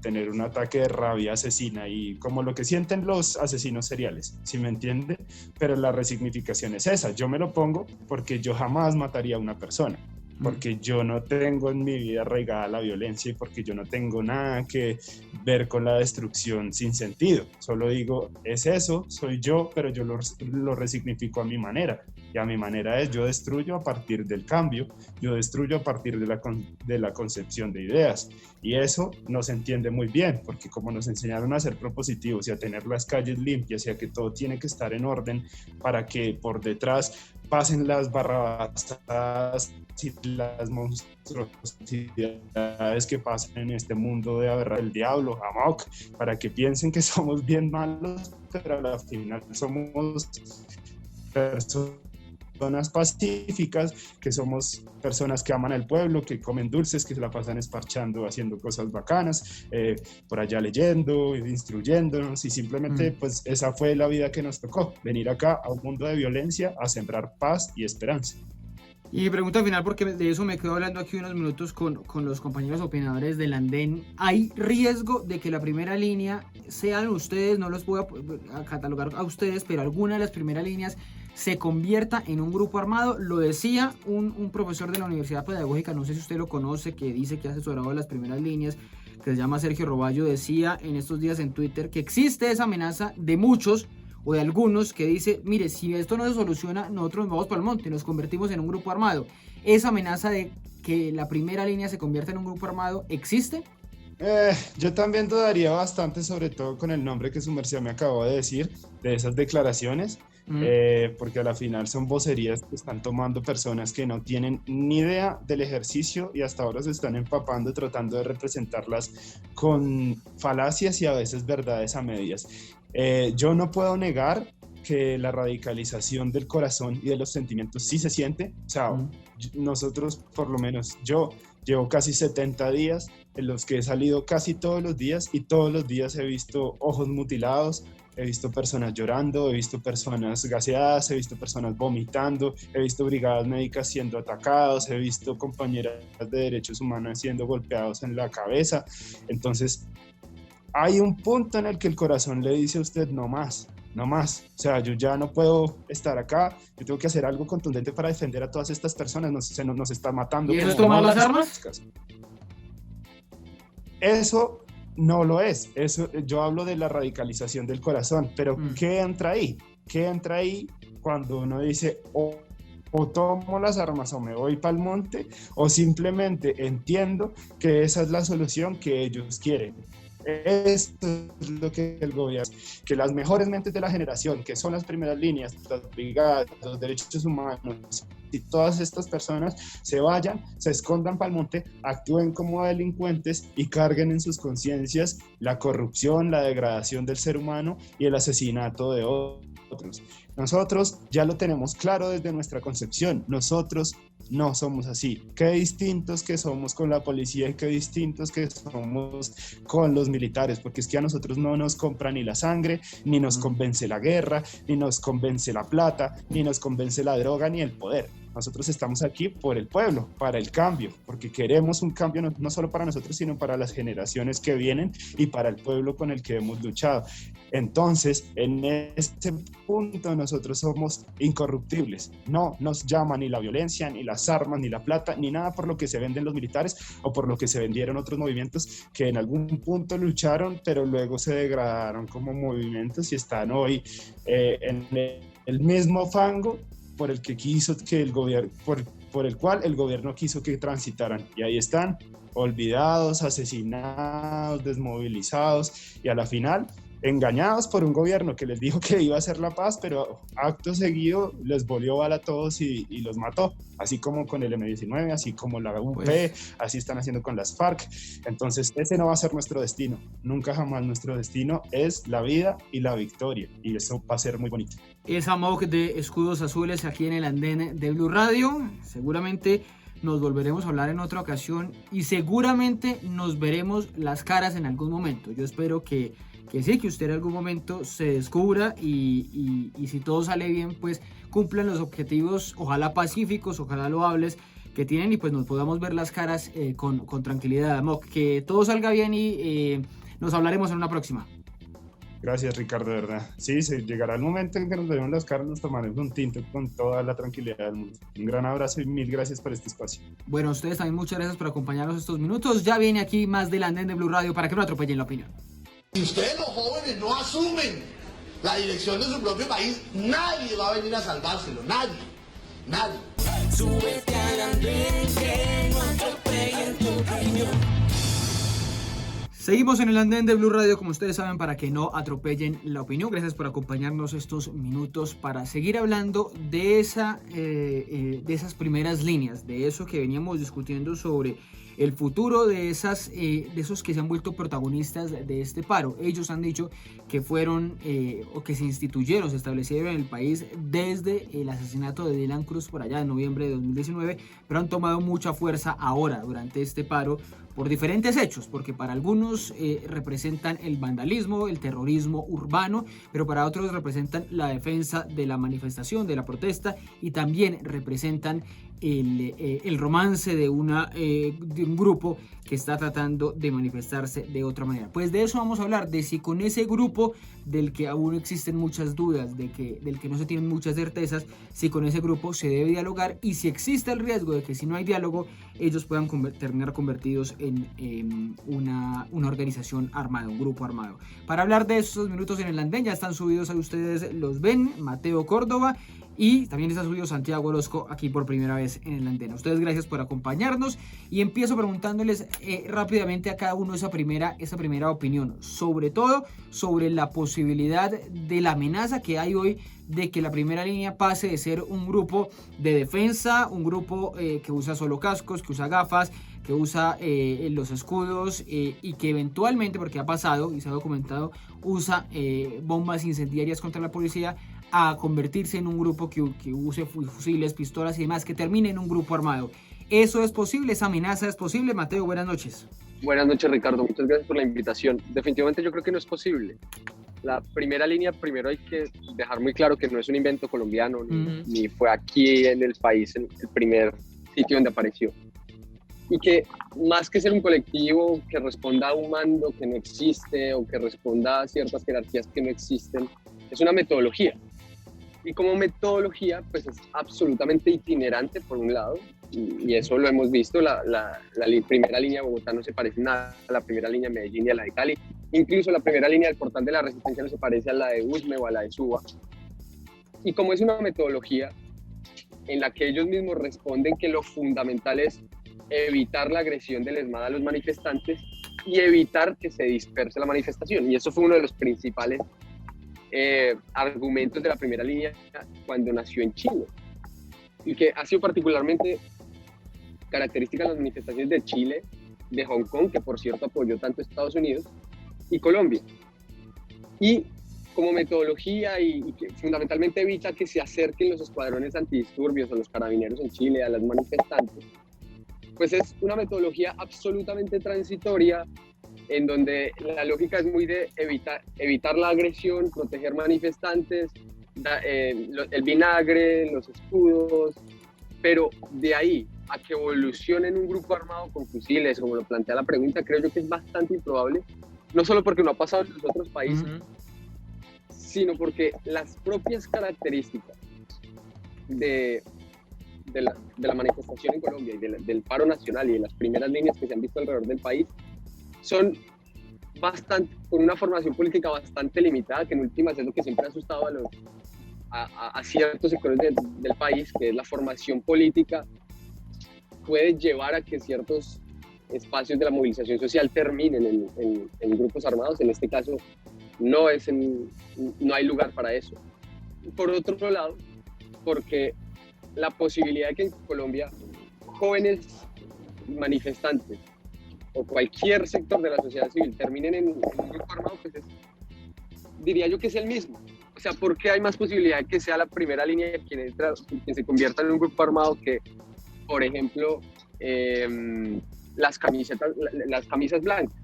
tener un ataque de rabia asesina, y como lo que sienten los asesinos seriales, ¿sí me entiende? Pero la resignificación es esa. Yo me lo pongo porque yo jamás mataría a una persona, porque yo no tengo en mi vida arraigada la violencia y porque yo no tengo nada que ver con la destrucción sin sentido. Solo digo, es eso, soy yo, pero yo lo resignifico a mi manera. Y a mi manera es, yo destruyo a partir del cambio, yo destruyo a partir de la concepción de ideas. Y eso no se entiende muy bien, porque como nos enseñaron a ser propositivos y a tener las calles limpias y a que todo tiene que estar en orden para que por detrás pasen las barrabasadas y las monstruosidades que pasan en este mundo de aberrar el diablo, amok, para que piensen que somos bien malos, pero a la final somos personas pacíficas, que somos personas que aman al pueblo, que comen dulces, que se la pasan esparchando, haciendo cosas bacanas, por allá leyendo, instruyéndonos, y simplemente pues esa fue la vida que nos tocó, venir acá a un mundo de violencia a sembrar paz y esperanza. Y pregunta final, porque de eso me quedo hablando aquí unos minutos con los compañeros opinadores del andén. ¿Hay riesgo de que la primera línea sean ustedes, no los voy a catalogar a ustedes, pero alguna de las primeras líneas se convierta en un grupo armado? Lo decía un profesor de la Universidad Pedagógica, no sé si usted lo conoce, que dice que ha asesorado a las primeras líneas, que se llama Sergio Roballo, decía en estos días en Twitter que existe esa amenaza de muchos o de algunos que dice, mire, si esto no se soluciona, nosotros nos vamos para el monte, nos convertimos en un grupo armado. ¿Esa amenaza de que la primera línea se convierta en un grupo armado existe? Yo también dudaría bastante, sobre todo con el nombre que su merced me acabó de decir, de esas declaraciones, porque a la final son vocerías que están tomando personas que no tienen ni idea del ejercicio y hasta ahora se están empapando tratando de representarlas con falacias y a veces verdades a medias. Yo no puedo negar que la radicalización del corazón y de los sentimientos sí se siente. O sea, nosotros, por lo menos yo, llevo casi 70 días en los que he salido casi todos los días y todos los días he visto ojos mutilados, he visto personas llorando, he visto personas gaseadas, he visto personas vomitando, he visto brigadas médicas siendo atacados, he visto compañeras de derechos humanos siendo golpeados en la cabeza. Entonces, hay un punto en el que el corazón le dice a usted no más. No más, o sea, yo ya no puedo estar acá, yo tengo que hacer algo contundente para defender a todas estas personas, nos está matando. ¿Y eso es tomar las armas? Eso no lo es, eso, yo hablo de la radicalización del corazón, pero ¿qué entra ahí? ¿Qué entra ahí cuando uno dice o tomo las armas o me voy para el monte, o simplemente entiendo que esa es la solución que ellos quieren? Esto es lo que el gobierno, que las mejores mentes de la generación, que son las primeras líneas, las brigadas, los derechos humanos, y todas estas personas se vayan, se escondan para el monte, actúen como delincuentes y carguen en sus conciencias la corrupción, la degradación del ser humano y el asesinato de otros. Nosotros ya lo tenemos claro desde nuestra concepción, nosotros no somos así. Qué distintos que somos con la policía y qué distintos que somos con los militares, porque es que a nosotros no nos compra ni la sangre, ni nos convence la guerra, ni nos convence la plata, ni nos convence la droga, ni el poder. Nosotros estamos aquí por el pueblo, para el cambio, porque queremos un cambio no solo para nosotros, sino para las generaciones que vienen y para el pueblo con el que hemos luchado. Entonces, en este punto nosotros somos incorruptibles. No nos llama ni la violencia, ni las armas, ni la plata, ni nada por lo que se venden los militares o por lo que se vendieron otros movimientos que en algún punto lucharon, pero luego se degradaron como movimientos y están hoy en el mismo fango por el que quiso que el gobierno, por el cual el gobierno quiso que transitaran. Y ahí están, olvidados, asesinados, desmovilizados y a la final engañados por un gobierno que les dijo que iba a hacer la paz, pero acto seguido les volvió bala a todos y los mató, así como con el M-19, así como la UP, así están haciendo con las FARC. Entonces ese no va a ser nuestro destino, nunca jamás. Nuestro destino es la vida y la victoria, y eso va a ser muy bonito. Es Amok de Escudos Azules aquí en el andén de Blue Radio. Seguramente nos volveremos a hablar en otra ocasión y seguramente nos veremos las caras en algún momento. Yo espero que sí, que usted en algún momento se descubra y si todo sale bien, pues cumplan los objetivos, ojalá pacíficos, ojalá loables que tienen, y pues nos podamos ver las caras con tranquilidad. Amok, que todo salga bien y nos hablaremos en una próxima. Gracias, Ricardo, de verdad. Sí, se llegará el momento en que nos veremos las caras, nos tomaremos un tinto con toda la tranquilidad del mundo. Un gran abrazo y mil gracias por este espacio. Bueno, a ustedes también muchas gracias por acompañarnos estos minutos. Ya viene aquí más del andén de Blue Radio para que no atropellen la opinión. Si ustedes los jóvenes no asumen la dirección de su propio país, nadie va a venir a salvárselo, nadie. Nadie. Súbete al andén que no atropellen tu opinión. Seguimos en el andén de Blue Radio, como ustedes saben, para que no atropellen la opinión. Gracias por acompañarnos estos minutos para seguir hablando de esas primeras líneas, de eso que veníamos discutiendo sobre el futuro de esos que se han vuelto protagonistas de este paro. Ellos han dicho que fueron o que se instituyeron, se establecieron en el país desde el asesinato de Dylan Cruz por allá en noviembre de 2019, pero han tomado mucha fuerza ahora durante este paro por diferentes hechos, porque para algunos representan el vandalismo, el terrorismo urbano, pero para otros representan la defensa de la manifestación, de la protesta, y también representan el romance de un grupo que está tratando de manifestarse de otra manera. Pues de eso vamos a hablar, de si con ese grupo del que aún existen muchas dudas, del que no se tienen muchas certezas, si con ese grupo se debe dialogar y si existe el riesgo de que si no hay diálogo ellos puedan terminar convertidos en una organización armada, un grupo armado. Para hablar de estos minutos en el andén ya están subidos, a ustedes los ven, Mateo Córdoba, y también está subido Santiago Orozco aquí por primera vez en el andén. A ustedes gracias por acompañarnos y empiezo preguntándoles rápidamente a cada uno esa primera opinión, sobre todo sobre la posibilidad de la amenaza que hay hoy de que la primera línea pase de ser un grupo de defensa, un grupo que usa solo cascos, que usa gafas, que usa los escudos y que eventualmente, porque ha pasado y se ha documentado, usa bombas incendiarias contra la policía, a convertirse en un grupo que use fusiles, pistolas y demás, que termine en un grupo armado. ¿Eso es posible? ¿Esa amenaza es posible? Mateo, buenas noches. Buenas noches, Ricardo. Muchas gracias por la invitación. Definitivamente yo creo que no es posible. La primera línea, primero hay que dejar muy claro que no es un invento colombiano, ni fue aquí en el país el primer sitio donde apareció. Y que más que ser un colectivo que responda a un mando que no existe o que responda a ciertas jerarquías que no existen, es una metodología. Y como metodología, pues es absolutamente itinerante por un lado, y eso lo hemos visto, la primera línea de Bogotá no se parece nada a la primera línea de Medellín y a la de Cali, incluso la primera línea del Portal de la Resistencia no se parece a la de Usme o a la de Suba. Y como es una metodología en la que ellos mismos responden que lo fundamental es evitar la agresión del ESMAD a los manifestantes y evitar que se disperse la manifestación, y eso fue uno de los principales argumentos de la primera línea cuando nació en Chile, y que ha sido particularmente característica de las manifestaciones de Chile, de Hong Kong, que por cierto apoyó tanto Estados Unidos, y Colombia. Y como metodología y que fundamentalmente evita que se acerquen los escuadrones antidisturbios o los carabineros en Chile a las manifestantes, pues es una metodología absolutamente transitoria, en donde la lógica es muy de evitar la agresión, proteger manifestantes, el vinagre, los escudos, pero de ahí a que evolucione en un grupo armado con fusiles, como lo plantea la pregunta, creo yo que es bastante improbable, no solo porque no ha pasado en los otros países, sino porque las propias características de la manifestación en Colombia y del paro nacional y de las primeras líneas que se han visto alrededor del país son con una formación política bastante limitada, que en últimas es lo que siempre ha asustado a ciertos sectores del país, que es la formación política puede llevar a que ciertos espacios de la movilización social terminen en grupos armados. En este caso no hay lugar para eso. Por otro lado, porque la posibilidad de que en Colombia jóvenes manifestantes o cualquier sector de la sociedad civil terminen en un grupo armado, pues diría yo que es el mismo. O sea, ¿por qué hay más posibilidad de que sea la primera línea quien se convierta en un grupo armado que, por ejemplo, las camisas blancas?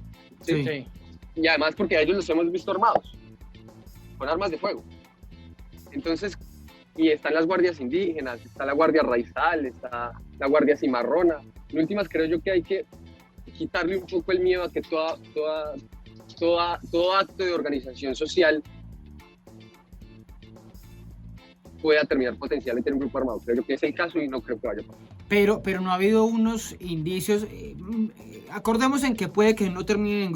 ¿Sí? Sí. Y además porque a ellos los hemos visto armados, con armas de fuego. Entonces, y están las guardias indígenas, está la guardia raizal, está la guardia cimarrona. En últimas, creo yo que hay que quitarle un poco el miedo a que todo acto de organización social pueda terminar potencialmente en un grupo armado. Creo que es el caso y no creo que vaya a pasar. Pero no ha habido unos indicios, acordemos en que puede que no terminen en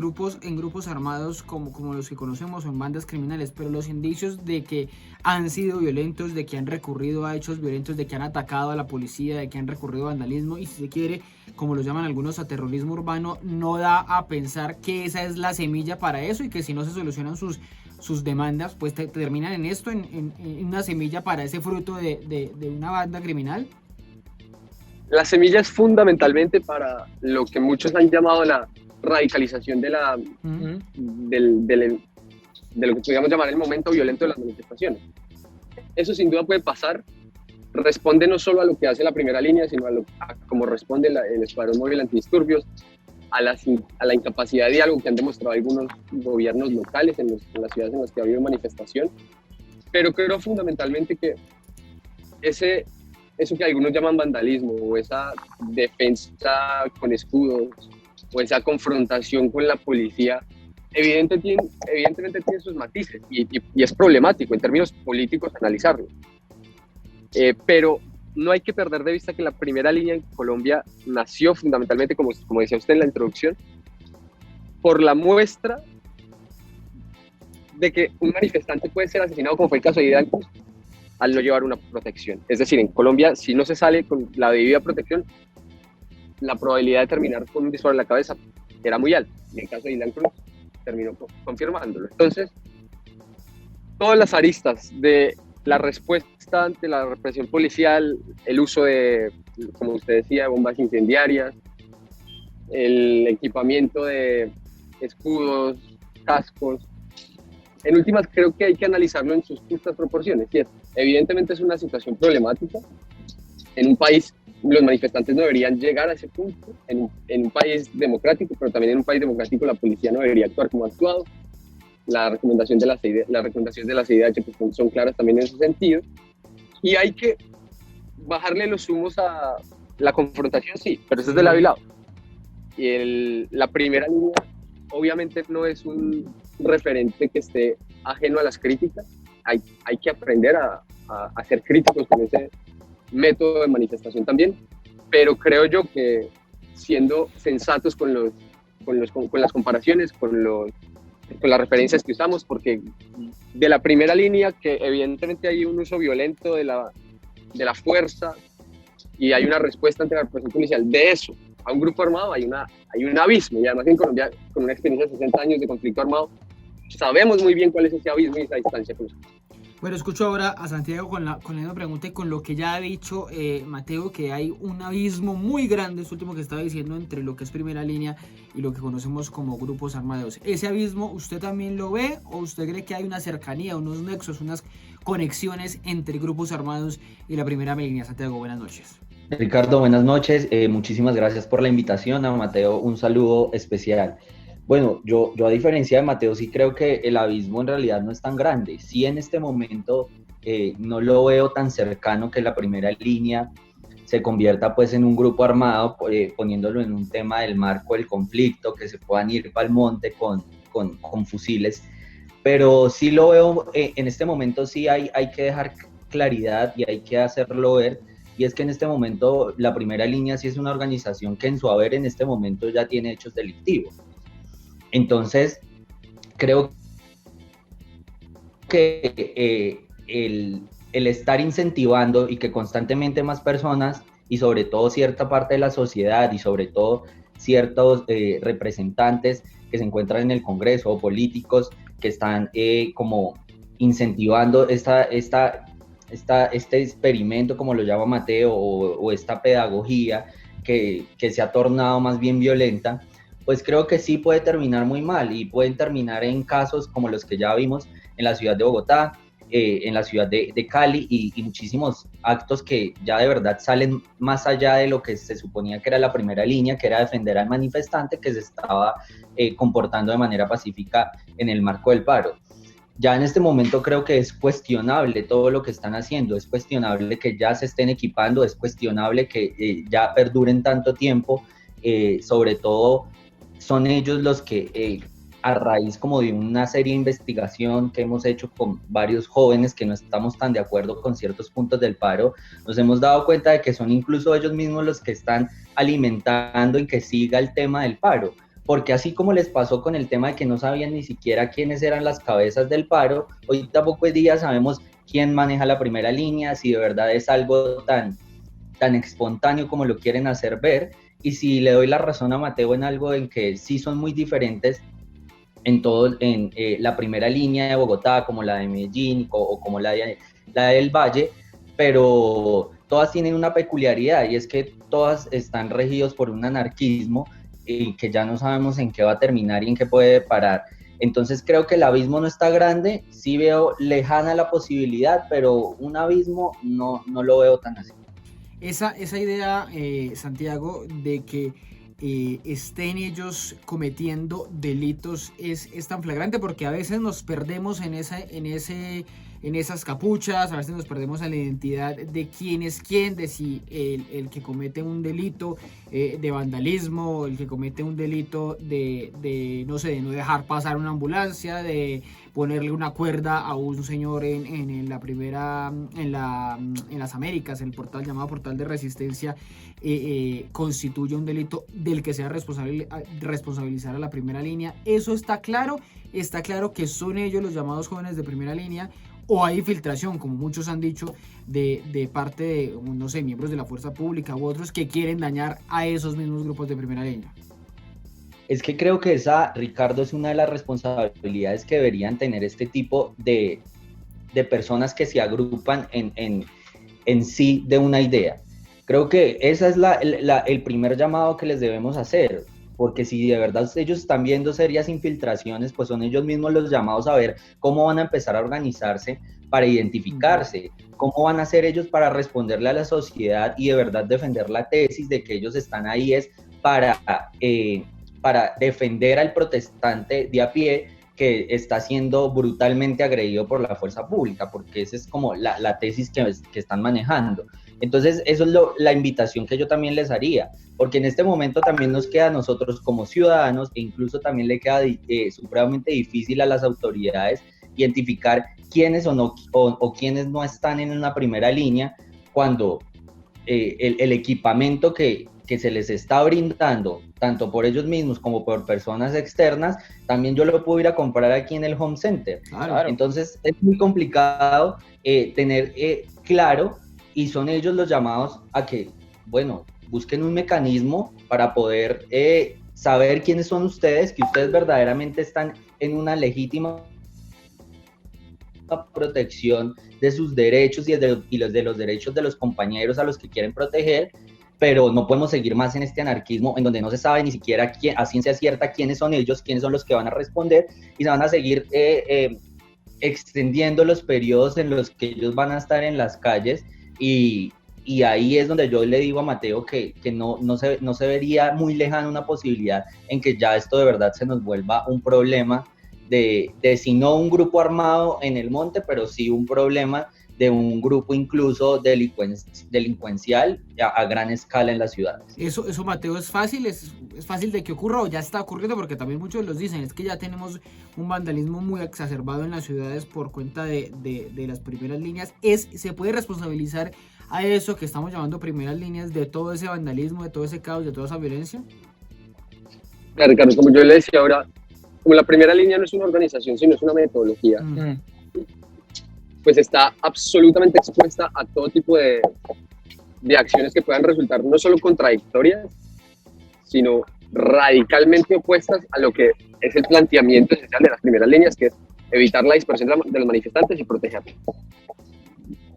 grupos armados como los que conocemos o en bandas criminales, pero los indicios de que han sido violentos, de que han recurrido a hechos violentos, de que han atacado a la policía, de que han recurrido a vandalismo y, si se quiere, como lo llaman algunos, a terrorismo urbano, no da a pensar que esa es la semilla para eso y que si no se solucionan sus demandas, pues terminan en esto, en una semilla para ese fruto de una banda criminal. La semilla es fundamentalmente para lo que muchos han llamado la radicalización de lo que podríamos llamar el momento violento de las manifestaciones. Eso sin duda puede pasar. Responde no solo a lo que hace la primera línea, sino a cómo responde el Escuadrón Móvil Antidisturbios, a la incapacidad de diálogo que han demostrado algunos gobiernos locales en las ciudades en las que ha habido manifestación. Pero creo fundamentalmente que eso que algunos llaman vandalismo, o esa defensa con escudos, o esa confrontación con la policía, evidentemente tiene sus matices y es problemático en términos políticos analizarlo. Pero no hay que perder de vista que la primera línea en Colombia nació fundamentalmente, como decía usted en la introducción, por la muestra de que un manifestante puede ser asesinado, como fue el caso de Hidalgo, al no llevar una protección. Es decir, en Colombia, si no se sale con la debida protección, la probabilidad de terminar con un disparo en la cabeza era muy alta. Y en el caso de Dylan Cruz, terminó confirmándolo. Entonces, todas las aristas de la respuesta ante la represión policial, el uso de, como usted decía, bombas incendiarias, el equipamiento de escudos, cascos, en últimas creo que hay que analizarlo en sus justas proporciones. Y evidentemente es una situación problemática. En un país, los manifestantes no deberían llegar a ese punto. En un país democrático, pero también en un país democrático la policía no debería actuar como ha actuado. Las recomendaciones de la CIDH pues, son claras también en ese sentido. Y hay que bajarle los humos a la confrontación, sí, pero eso es de lado y lado. Y la primera línea obviamente no es un referente que esté ajeno a las críticas. Hay que aprender a ser críticos con ese método de manifestación también, pero creo yo que siendo sensatos con las comparaciones, con las referencias que usamos, porque de la primera línea, que evidentemente hay un uso violento de la fuerza y hay una respuesta ante la represión policial, de eso a un grupo armado hay un abismo, y además en Colombia, con una experiencia de 60 años de conflicto armado, sabemos muy bien cuál es ese abismo y esa distancia. Bueno, escucho ahora a Santiago con la misma pregunta y con lo que ya ha dicho Mateo, que hay un abismo muy grande, esto último que estaba diciendo, entre lo que es primera línea y lo que conocemos como grupos armados. ¿Ese abismo usted también lo ve o usted cree que hay una cercanía, unos nexos, unas conexiones entre grupos armados y la primera línea? Santiago, buenas noches. Ricardo, buenas noches. Muchísimas gracias por la invitación. A Mateo, un saludo especial. Bueno, yo a diferencia de Mateo sí creo que el abismo en realidad no es tan grande. Sí, en este momento no lo veo tan cercano que la primera línea se convierta pues en un grupo armado, poniéndolo en un tema del marco del conflicto, que se puedan ir para el monte con fusiles. Pero sí lo veo, en este momento sí hay que dejar claridad y hay que hacerlo ver. Y es que en este momento la primera línea sí es una organización que en su haber en este momento ya tiene hechos delictivos. Entonces, creo que el estar incentivando y que constantemente más personas y sobre todo cierta parte de la sociedad y sobre todo ciertos representantes que se encuentran en el Congreso o políticos que están como incentivando este experimento, como lo llama Mateo, o esta pedagogía que se ha tornado más bien violenta, pues creo que sí puede terminar muy mal y pueden terminar en casos como los que ya vimos en la ciudad de Bogotá, en la ciudad de Cali y muchísimos actos que ya de verdad salen más allá de lo que se suponía que era la primera línea, que era defender al manifestante que se estaba comportando de manera pacífica en el marco del paro. Ya en este momento creo que es cuestionable todo lo que están haciendo, es cuestionable que ya se estén equipando, es cuestionable que ya perduren tanto tiempo, sobre todo son ellos los que a raíz como de una serie de investigación que hemos hecho con varios jóvenes que no estamos tan de acuerdo con ciertos puntos del paro, nos hemos dado cuenta de que son incluso ellos mismos los que están alimentando en que siga el tema del paro. Porque así como les pasó con el tema de que no sabían ni siquiera quiénes eran las cabezas del paro, hoy tampoco hoy día sabemos quién maneja la primera línea, si de verdad es algo tan espontáneo como lo quieren hacer ver, y si le doy la razón a Mateo en algo en que sí son muy diferentes en la primera línea de Bogotá, como la de Medellín o como la del Valle, pero todas tienen una peculiaridad, y es que todas están regidos por un anarquismo y que ya no sabemos en qué va a terminar y en qué puede parar. Entonces creo que el abismo no está grande, sí veo lejana la posibilidad, pero un abismo no lo veo tan así. Esa idea, Santiago, de que estén ellos cometiendo delitos es tan flagrante, porque a veces nos perdemos en esas capuchas, a veces nos perdemos en la identidad de quién es quién, de si el que comete un delito de vandalismo, el que comete un delito de no sé, de no dejar pasar una ambulancia, de ponerle una cuerda a un señor en las Américas, en el portal llamado Portal de Resistencia, constituye un delito del que sea responsabilizar a la primera línea. Eso está claro que son ellos los llamados jóvenes de primera línea, o hay filtración, como muchos han dicho, de parte de, no sé, miembros de la fuerza pública u otros que quieren dañar a esos mismos grupos de primera línea. Es que creo que esa, Ricardo, es una de las responsabilidades que deberían tener este tipo de personas que se agrupan en sí de una idea. Creo que ese es el primer llamado que les debemos hacer, porque si de verdad ellos están viendo serias infiltraciones, pues son ellos mismos los llamados a ver cómo van a empezar a organizarse para identificarse, cómo van a hacer ellos para responderle a la sociedad y de verdad defender la tesis de que ellos están ahí es para defender al protestante de a pie que está siendo brutalmente agredido por la fuerza pública, porque esa es como la tesis que están manejando. Entonces, eso es la invitación que yo también les haría, porque en este momento también nos queda a nosotros como ciudadanos, e incluso también le queda supremamente difícil a las autoridades identificar quiénes o quiénes no están en una primera línea, cuando el equipamiento que se les está brindando, tanto por ellos mismos como por personas externas, también yo lo puedo ir a comprar aquí en el home center. Claro. Entonces es muy complicado tener claro, y son ellos los llamados a que, bueno, busquen un mecanismo para poder saber quiénes son ustedes, que ustedes verdaderamente están en una legítima protección de sus derechos y los de los derechos de los compañeros a los que quieren proteger, pero no podemos seguir más en este anarquismo en donde no se sabe ni siquiera a ciencia cierta quiénes son ellos, quiénes son los que van a responder, y se van a seguir extendiendo los periodos en los que ellos van a estar en las calles, y ahí es donde yo le digo a Mateo que no se vería muy lejana una posibilidad en que ya esto de verdad se nos vuelva un problema de si no un grupo armado en el monte, pero sí un problema de un grupo incluso delincuencial a gran escala en las ciudades. Eso Mateo, es fácil de que ocurra, o ya está ocurriendo, porque también muchos los dicen, es que ya tenemos un vandalismo muy exacerbado en las ciudades por cuenta de las primeras líneas. ¿Se puede responsabilizar a eso que estamos llamando primeras líneas de todo ese vandalismo, de todo ese caos, de toda esa violencia? Claro, Ricardo, como yo le decía ahora, como la primera línea no es una organización, sino es una metodología, pues está absolutamente expuesta a todo tipo de acciones que puedan resultar no solo contradictorias, sino radicalmente opuestas a lo que es el planteamiento esencial de las primeras líneas, que es evitar la dispersión de los manifestantes y protegerlos.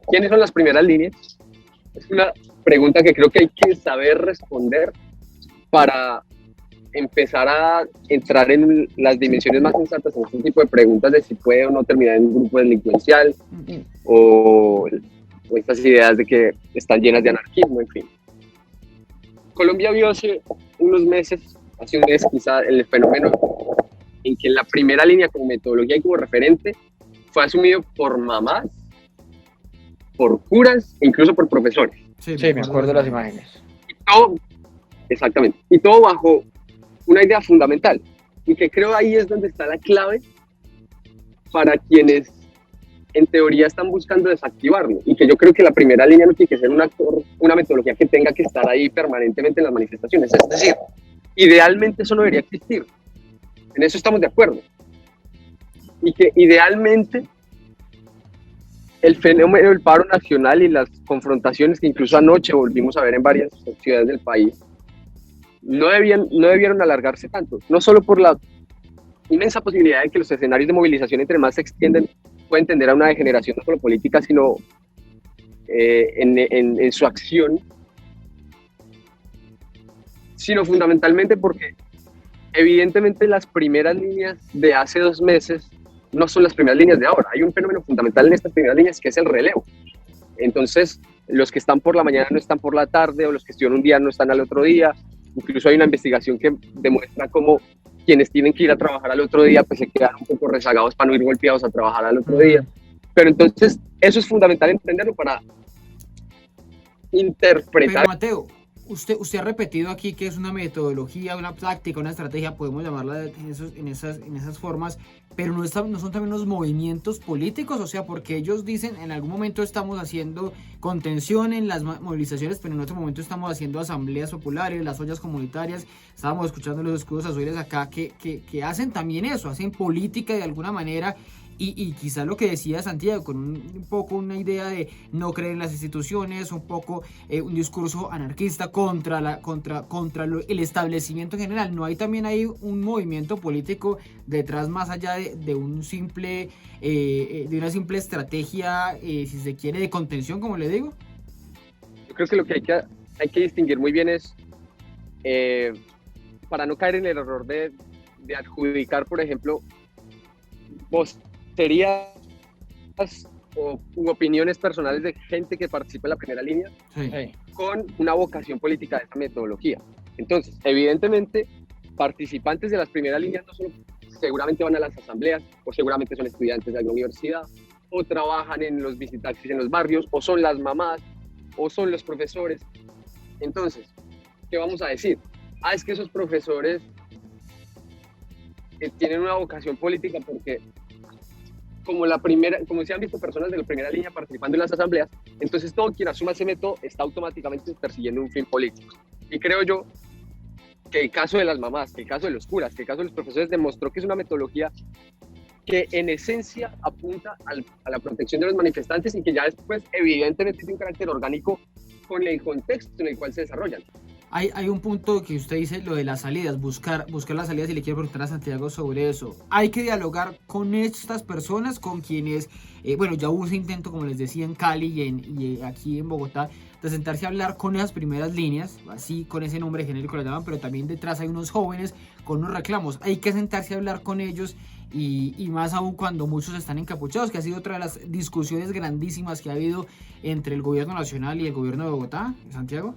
¿Quiénes son las primeras líneas? Es una pregunta que creo que hay que saber responder para empezar a entrar en las dimensiones más sensatas en este tipo de preguntas de si puede o no terminar en un grupo delincuencial, o estas ideas de que están llenas de anarquismo, en fin. Colombia vio hace unos meses, hace un mes quizá, el fenómeno en que la primera línea como metodología y como referente fue asumido por mamás, por curas e incluso por profesores. Sí, me acuerdo de las imágenes. Exactamente. Y todo bajo una idea fundamental, y que creo ahí es donde está la clave para quienes en teoría están buscando desactivarlo, y que yo creo que la primera línea no tiene que ser un actor, una metodología que tenga que estar ahí permanentemente en las manifestaciones, es decir, idealmente eso no debería existir, en eso estamos de acuerdo, y que idealmente el fenómeno del paro nacional y las confrontaciones que incluso anoche volvimos a ver en varias ciudades del país no debieron alargarse tanto, no solo por la inmensa posibilidad de que los escenarios de movilización entre más se extienden pueden tender a una degeneración no solo política, sino en su acción, sino fundamentalmente porque evidentemente las primeras líneas de hace 2 meses no son las primeras líneas de ahora. Hay un fenómeno fundamental en estas primeras líneas que es el relevo. Entonces, los que están por la mañana no están por la tarde, o los que estuvieron un día no están al otro día. Incluso hay una investigación que demuestra cómo quienes tienen que ir a trabajar al otro día pues se quedan un poco rezagados para no ir golpeados a trabajar al otro día. Pero entonces eso es fundamental entenderlo para interpretar. Pero Mateo, usted ha repetido aquí que es una metodología, una táctica, una estrategia, podemos llamarla en esas formas, pero no son también los movimientos políticos, o sea, porque ellos dicen en algún momento estamos haciendo contención en las movilizaciones, pero en otro momento estamos haciendo asambleas populares, las ollas comunitarias, estábamos escuchando los escudos azules acá, que hacen también eso, hacen política de alguna manera. Y quizás lo que decía Santiago, con un poco una idea de no creer en las instituciones, un poco un discurso anarquista contra el establecimiento en general. ¿No hay también ahí un movimiento político detrás, más allá de una simple estrategia, si se quiere, de contención, como le digo? Yo creo que lo que hay que distinguir muy bien es, para no caer en el error de adjudicar, por ejemplo, teorías u opiniones personales de gente que participa en la primera línea, sí, con una vocación política de esta metodología. Entonces, evidentemente, participantes de las primeras líneas no solo seguramente van a las asambleas, o seguramente son estudiantes de alguna universidad, o trabajan en los visitaxis en los barrios, o son las mamás, o son los profesores. Entonces, ¿qué vamos a decir? Es que esos profesores tienen una vocación política porque como se han visto personas de la primera línea participando en las asambleas, entonces todo quien asuma ese método está automáticamente persiguiendo un fin político. Y creo yo que el caso de las mamás, que el caso de los curas, que el caso de los profesores demostró que es una metodología que en esencia apunta a la protección de los manifestantes y que ya después evidentemente tiene un carácter orgánico con el contexto en el cual se desarrollan. Hay un punto que usted dice, lo de las salidas, buscar las salidas, y le quiero preguntar a Santiago sobre eso. Hay que dialogar con estas personas, con quienes, ya hubo ese intento, como les decía, en Cali y aquí en Bogotá, de sentarse a hablar con esas primeras líneas, así con ese nombre genérico le llaman, pero también detrás hay unos jóvenes con unos reclamos. Hay que sentarse a hablar con ellos y más aún cuando muchos están encapuchados, que ha sido otra de las discusiones grandísimas que ha habido entre el gobierno nacional y el gobierno de Bogotá. Santiago.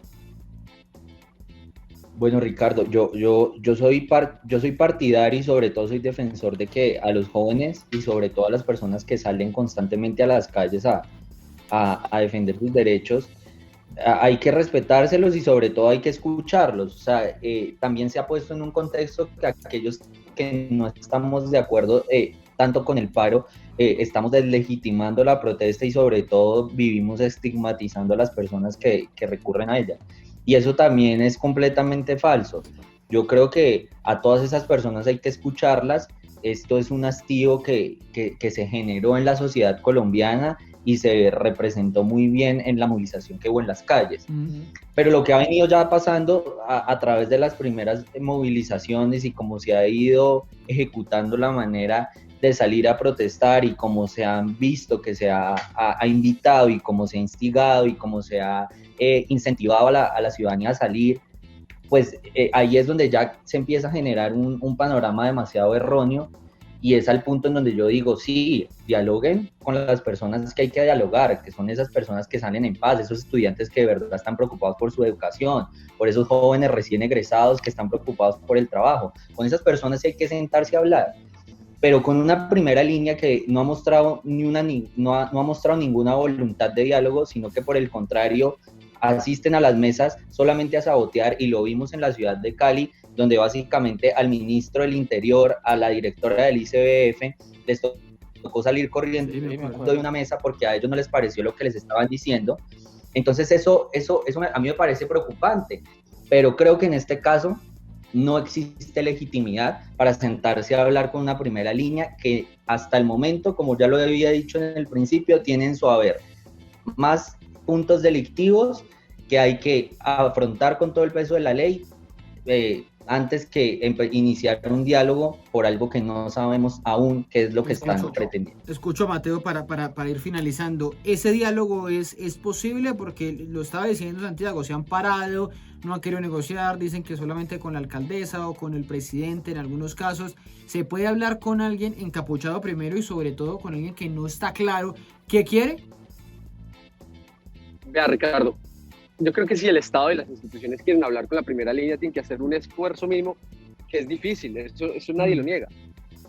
Bueno, Ricardo, yo soy partidario y sobre todo soy defensor de que a los jóvenes y sobre todo a las personas que salen constantemente a las calles a defender sus derechos, hay que respetárselos y sobre todo hay que escucharlos. O sea, también se ha puesto en un contexto que aquellos que no estamos de acuerdo tanto con el paro, estamos deslegitimando la protesta y sobre todo vivimos estigmatizando a las personas que recurren a ella. Y eso también es completamente falso. Yo creo que a todas esas personas hay que escucharlas. Esto es un hastío que se generó en la sociedad colombiana y se representó muy bien en la movilización que hubo en las calles. Uh-huh. Pero lo que ha venido ya pasando a través de las primeras movilizaciones y cómo se ha ido ejecutando la manera de salir a protestar y cómo se han visto que se ha invitado y cómo se ha instigado y cómo se ha incentivado a la ciudadanía a salir, pues ahí es donde ya se empieza a generar un panorama demasiado erróneo y es al punto en donde yo digo, sí, dialoguen con las personas que hay que dialogar, que son esas personas que salen en paz, esos estudiantes que de verdad están preocupados por su educación, por esos jóvenes recién egresados que están preocupados por el trabajo, con esas personas hay que sentarse a hablar. Pero con una primera línea que no ha mostrado no ha mostrado ninguna voluntad de diálogo, sino que por el contrario asisten a las mesas solamente a sabotear, y lo vimos en la ciudad de Cali, donde básicamente al ministro del Interior, a la directora del ICBF, les tocó salir corriendo de una mesa porque a ellos no les pareció lo que les estaban diciendo. Entonces eso a mí me parece preocupante, pero creo que en este caso no existe legitimidad para sentarse a hablar con una primera línea que hasta el momento, como ya lo había dicho en el principio, tienen su haber más puntos delictivos que hay que afrontar con todo el peso de la ley antes que iniciar un diálogo por algo que no sabemos aún qué es lo que están pretendiendo. Escucho a Mateo para ir finalizando. ¿Ese diálogo es posible? Porque lo estaba diciendo Santiago, se han parado, no han querido negociar, dicen que solamente con la alcaldesa o con el presidente en algunos casos. ¿Se puede hablar con alguien encapuchado primero y sobre todo con alguien que no está claro qué quiere? Vea, Ricardo, yo creo que si el Estado y las instituciones quieren hablar con la primera línea, tienen que hacer un esfuerzo mínimo, que es difícil, eso nadie lo niega.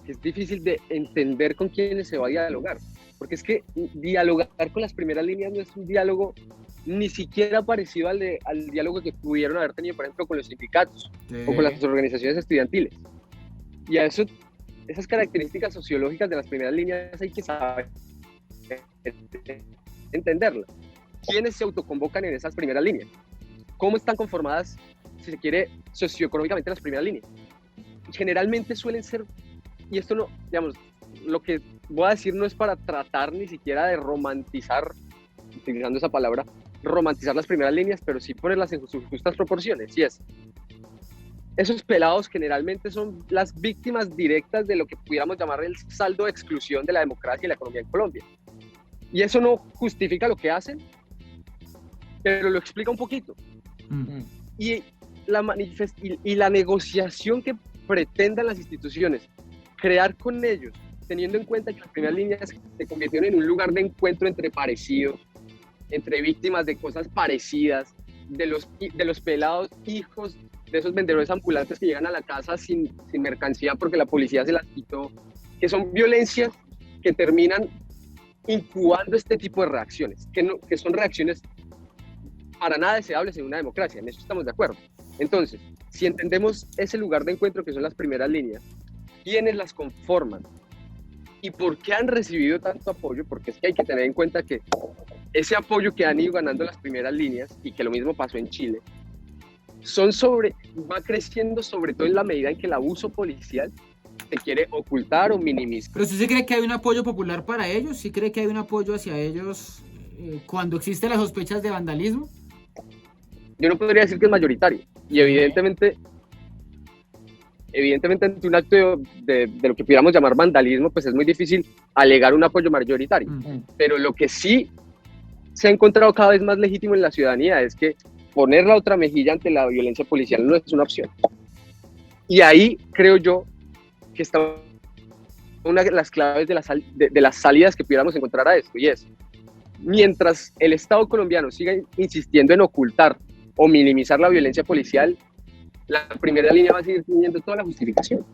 Es difícil de entender con quiénes se va a dialogar, porque es que dialogar con las primeras líneas no es un diálogo ni siquiera parecido al diálogo que pudieron haber tenido, por ejemplo, con los sindicatos o con las organizaciones estudiantiles. Y a eso, esas características sociológicas de las primeras líneas hay que saber entenderlas. ¿Quiénes se autoconvocan en esas primeras líneas? ¿Cómo están conformadas, si se quiere, socioeconómicamente las primeras líneas? Generalmente suelen ser, y esto no, digamos, lo que voy a decir no es para tratar ni siquiera de romantizar, utilizando esa palabra, romantizar las primeras líneas, pero sí ponerlas en sus justas proporciones, y es, esos pelados generalmente son las víctimas directas de lo que pudiéramos llamar el saldo de exclusión de la democracia y la economía en Colombia. Y eso no justifica lo que hacen, pero lo explica un poquito. Y la negociación que pretendan las instituciones crear con ellos, teniendo en cuenta que las primeras líneas se convirtieron en un lugar de encuentro entre parecidos, entre víctimas de cosas parecidas, de los pelados hijos de esos vendedores ambulantes que llegan a la casa sin mercancía porque la policía se las quitó, que son violencias que terminan incubando este tipo de reacciones, que son reacciones para nada deseables en una democracia, en eso estamos de acuerdo. Entonces, si entendemos ese lugar de encuentro que son las primeras líneas, quiénes las conforman y por qué han recibido tanto apoyo, porque es que hay que tener en cuenta que ese apoyo que han ido ganando las primeras líneas, y que lo mismo pasó en Chile, va creciendo sobre todo en la medida en que el abuso policial se quiere ocultar o minimizar. ¿Pero usted cree que hay un apoyo popular para ellos? ¿Sí cree que hay un apoyo hacia ellos cuando existen las sospechas de vandalismo? Yo no podría decir que es mayoritario, y evidentemente ante un acto de lo que pudiéramos llamar vandalismo, pues es muy difícil alegar un apoyo mayoritario. Pero lo que sí se ha encontrado cada vez más legítimo en la ciudadanía es que poner la otra mejilla ante la violencia policial no es una opción. Y ahí creo yo que está una de las claves de las salidas que pudiéramos encontrar a esto, y es, mientras el Estado colombiano siga insistiendo en ocultar o minimizar la violencia policial, la primera línea va a seguir teniendo toda la justificación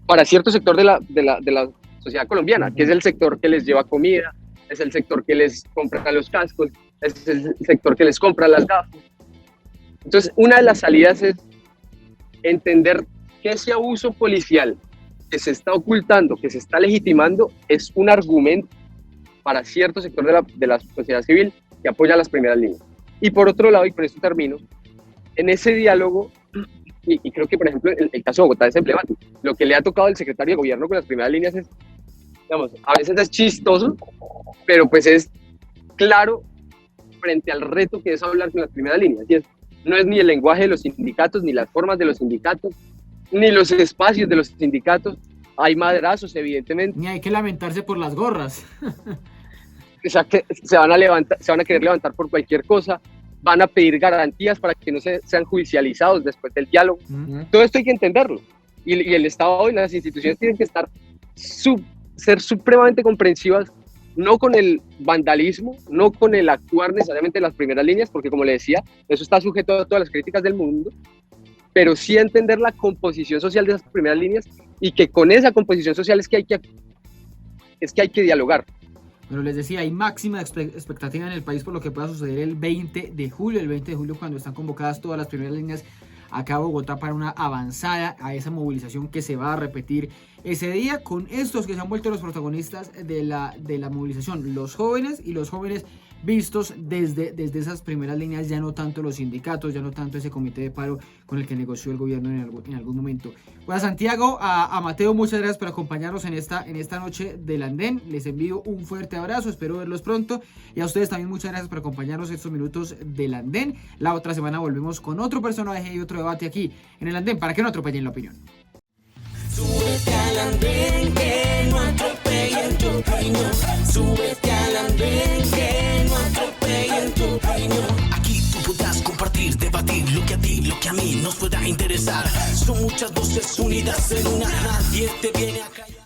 para cierto sector de la sociedad colombiana, que es el sector que les lleva comida, es el sector que les compra los cascos, es el sector que les compra las gafas. Entonces, una de las salidas es entender que ese abuso policial que se está ocultando, que se está legitimando, es un argumento para cierto sector de la sociedad civil que apoya las primeras líneas. Y por otro lado, y con esto termino, en ese diálogo, y creo que por ejemplo el caso de Bogotá es emblemático, lo que le ha tocado al secretario de gobierno con las primeras líneas es, digamos, a veces es chistoso, pero pues es claro frente al reto que es hablar con las primeras líneas. Y no es ni el lenguaje de los sindicatos, ni las formas de los sindicatos, ni los espacios de los sindicatos. Hay madrazos, evidentemente. Ni hay que lamentarse por las gorras. O sea, que se van a querer levantar por cualquier cosa, van a pedir garantías para que no sean judicializados después del diálogo. Todo esto hay que entenderlo. Y el Estado y las instituciones tienen que ser supremamente comprensivas, no con el vandalismo, no con el actuar necesariamente en las primeras líneas, porque como le decía, eso está sujeto a todas las críticas del mundo, pero sí entender la composición social de esas primeras líneas, y que con esa composición social es que hay que dialogar. Pero les decía, hay máxima expectativa en el país por lo que pueda suceder el 20 de julio, cuando están convocadas todas las primeras líneas acá a Bogotá para una avanzada a esa movilización que se va a repetir ese día con estos que se han vuelto los protagonistas de la movilización, los jóvenes y los jóvenes vistos desde esas primeras líneas, ya no tanto los sindicatos, ya no tanto ese comité de paro con el que negoció el gobierno en algún momento. Pues a Santiago, a Mateo, muchas gracias por acompañarnos en esta noche del Andén. Les envío un fuerte abrazo, espero verlos pronto, y a ustedes también muchas gracias por acompañarnos estos minutos del Andén. La otra semana volvemos con otro personaje y otro debate aquí en el Andén para que no atropellen la opinión. Súbete al andén, que no atropellen tu opinión. Súbete al andén, que no atropellen tu opinión. Aquí tú podrás compartir, debatir lo que a ti, lo que a mí nos pueda interesar. Son muchas voces unidas en una, nadie te viene a callar.